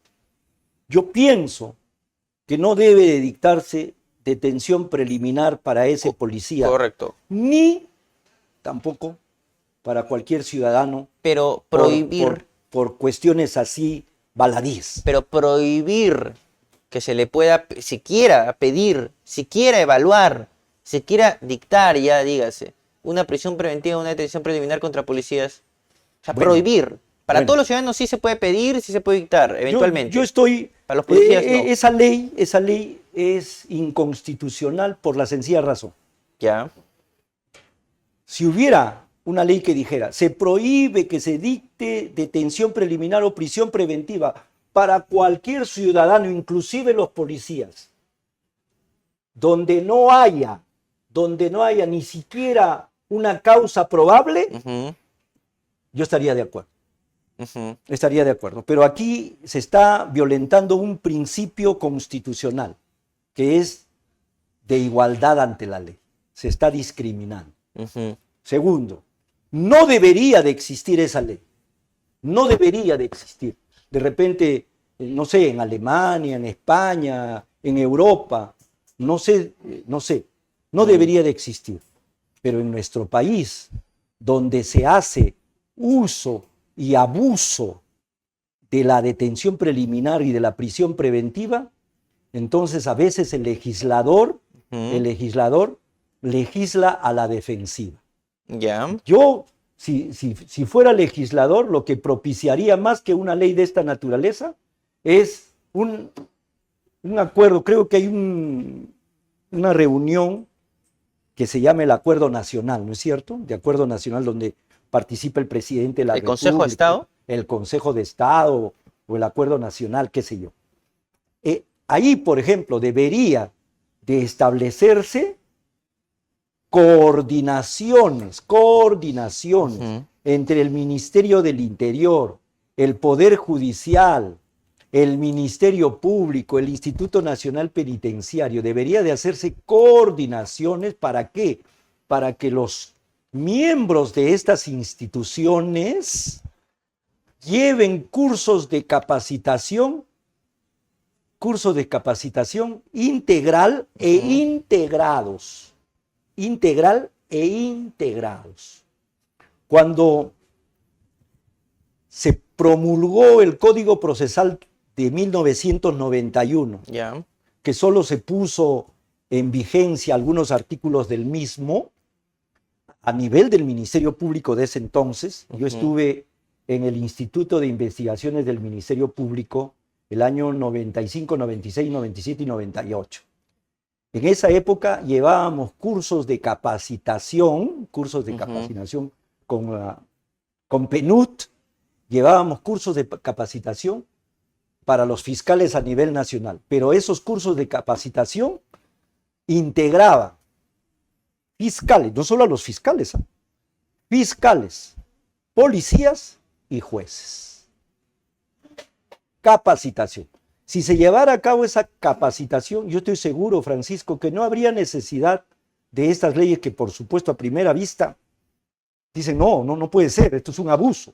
yo pienso que no debe de dictarse detención preliminar para ese policía. Correcto. Ni tampoco para cualquier ciudadano. Pero prohibir. Por cuestiones así baladíes. Pero prohibir que se le pueda, siquiera pedir, siquiera evaluar, siquiera dictar, ya dígase, una prisión preventiva, una detención preliminar contra policías. O sea, bueno, prohibir. Para todos los ciudadanos sí se puede pedir, sí se puede dictar, eventualmente. Yo estoy... Para los policías no. Esa ley es inconstitucional por la sencilla razón. Ya. Si hubiera una ley que dijera, se prohíbe que se dicte detención preliminar o prisión preventiva para cualquier ciudadano, inclusive los policías, donde no haya ni siquiera una causa probable, yo estaría de acuerdo. Estaría de acuerdo. Pero aquí se está violentando un principio constitucional, que es de igualdad ante la ley. Se está discriminando. Segundo, no debería de existir esa ley. No debería de existir. De repente, no sé, en Alemania, en España, en Europa, no sé, no debería de existir. Pero en nuestro país, donde se hace uso y abuso de la detención preliminar y de la prisión preventiva, entonces a veces el legislador legisla a la defensiva. Yo, si fuera legislador, lo que propiciaría más que una ley de esta naturaleza es un acuerdo, creo que hay una reunión que se llama el Acuerdo Nacional, ¿no es cierto? De Acuerdo Nacional donde participa el presidente de la República, Consejo de Estado? el Consejo de Estado o el Acuerdo Nacional, qué sé yo. Ahí, por ejemplo, debería de establecerse coordinaciones entre el Ministerio del Interior, el Poder Judicial, el Ministerio Público, el Instituto Nacional Penitenciario. Debería de hacerse coordinaciones. ¿Para qué? Para que los miembros de estas instituciones lleven cursos de capacitación integral e integrados. Integral e integrados. Cuando se promulgó el Código Procesal de 1991, que solo se puso en vigencia algunos artículos del mismo, a nivel del Ministerio Público de ese entonces, yo estuve en el Instituto de Investigaciones del Ministerio Público el año 95, 96, 97 y 98. En esa época llevábamos cursos de capacitación con PNUD, llevábamos cursos de capacitación para los fiscales a nivel nacional, pero esos cursos de capacitación integraban fiscales, no solo a los fiscales, fiscales, policías y jueces. Capacitación. Si se llevara a cabo esa capacitación, yo estoy seguro, Francisco, que no habría necesidad de estas leyes que, por supuesto, a primera vista dicen, no puede ser, esto es un abuso.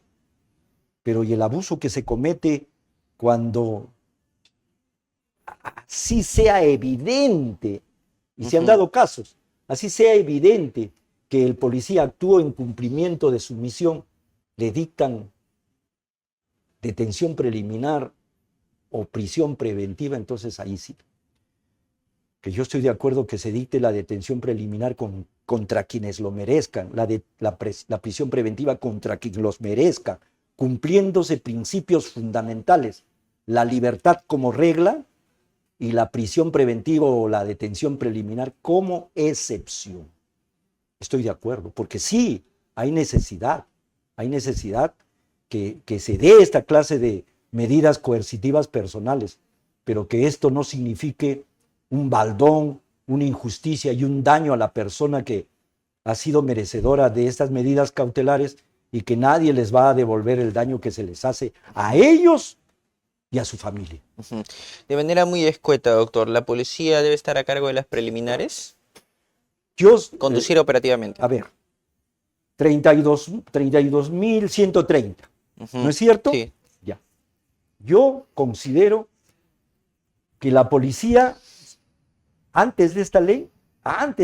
Pero ¿y el abuso que se comete cuando así sea evidente, y se han dado casos, así sea evidente que el policía actuó en cumplimiento de su misión, le dictan detención preliminar o prisión preventiva? Entonces ahí sí, que yo estoy de acuerdo que se dicte la detención preliminar contra quienes lo merezcan, la prisión preventiva contra quien los merezca, cumpliéndose principios fundamentales, la libertad como regla y la prisión preventiva o la detención preliminar como excepción. Estoy de acuerdo, porque sí, hay necesidad que se dé esta clase de medidas coercitivas personales, pero que esto no signifique un baldón, una injusticia y un daño a la persona que ha sido merecedora de estas medidas cautelares y que nadie les va a devolver el daño que se les hace a ellos y a su familia. De manera muy escueta, doctor, ¿la policía debe estar a cargo de las preliminares? Conducir operativamente. A ver, 32.130, ¿no es cierto? Sí. Ya. Yo considero que la policía, antes de esta ley, ha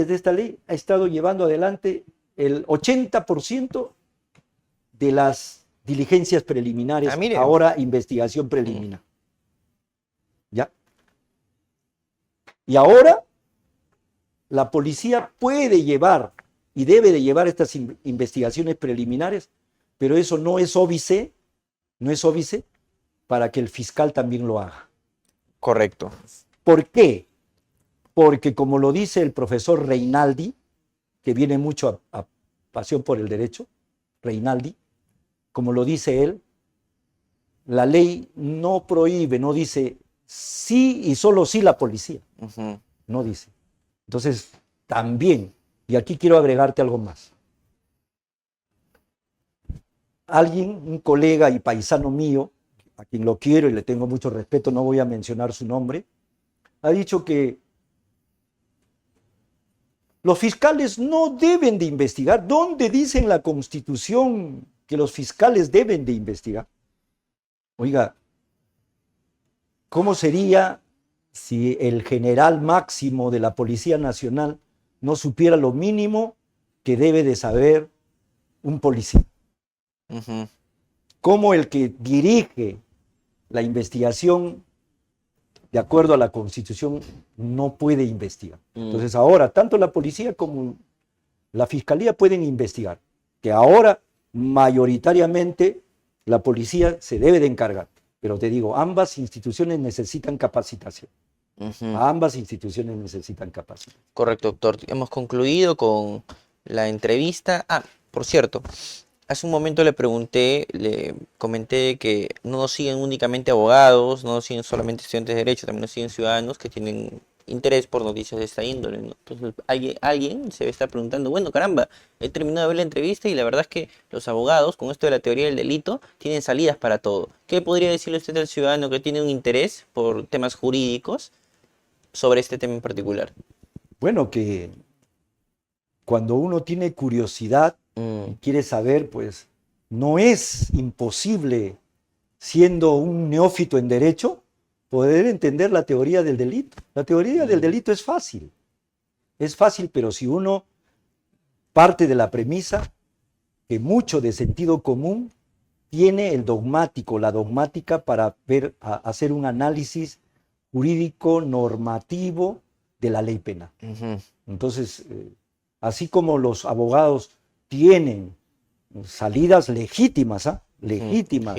estado llevando adelante el 80% de las diligencias preliminares, ahora investigación preliminar. ¿Ya? Y ahora la policía puede llevar y debe de llevar estas investigaciones preliminares, pero eso no es óbice para que el fiscal también lo haga. Correcto. ¿Por qué? Porque como lo dice el profesor Reinaldi, que viene mucho a Pasión por el Derecho, Reinaldi, como lo dice él, la ley no prohíbe, no dice sí y solo sí la policía. No dice. Entonces, también, y aquí quiero agregarte algo más. Un colega y paisano mío, a quien lo quiero y le tengo mucho respeto, no voy a mencionar su nombre, ha dicho que los fiscales no deben de investigar. ¿Dónde dice en la Constitución que los fiscales deben de investigar? Oiga, ¿cómo sería si el general máximo de la Policía Nacional no supiera lo mínimo que debe de saber un policía? ¿Cómo el que dirige la investigación de acuerdo a la Constitución no puede investigar? Entonces ahora tanto la policía como la fiscalía pueden investigar, que ahora mayoritariamente la policía se debe de encargar, Pero te digo, ambas instituciones necesitan capacitación. Ambas instituciones necesitan capacitación. Correcto, doctor. Hemos concluido con la entrevista. Ah, por cierto, hace un momento le pregunté, le comenté que no nos siguen únicamente abogados, no nos siguen solamente estudiantes de derecho, también nos siguen ciudadanos que tienen interés por noticias de esta índole, ¿no? Entonces alguien se está preguntando, bueno, caramba, he terminado de ver la entrevista y la verdad es que los abogados, con esto de la teoría del delito, tienen salidas para todo. ¿Qué podría decirle usted al ciudadano que tiene un interés por temas jurídicos sobre este tema en particular? Bueno, que cuando uno tiene curiosidad y quiere saber, pues no es imposible, siendo un neófito en derecho, poder entender la teoría del delito. La teoría del delito es fácil, pero si uno parte de la premisa que mucho de sentido común tiene el dogmático, la dogmática para hacer un análisis jurídico normativo de la ley penal. Entonces, así como los abogados tienen salidas legítimas, legítimas,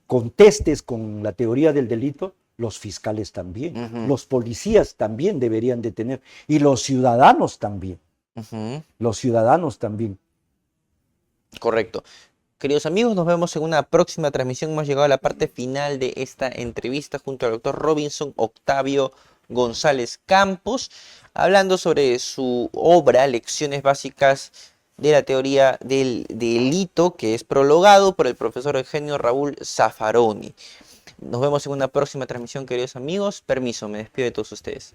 contestes con la teoría del delito, los fiscales también, los policías también deberían de tener, y los ciudadanos también. Los ciudadanos también. Correcto. Queridos amigos, nos vemos en una próxima transmisión. Hemos llegado a la parte final de esta entrevista junto al doctor Robinson Octavio González Campos, hablando sobre su obra, Lecciones Básicas de la Teoría del Delito, que es prologado por el profesor Eugenio Raúl Zaffaroni. Nos vemos en una próxima transmisión, queridos amigos. Permiso, me despido de todos ustedes.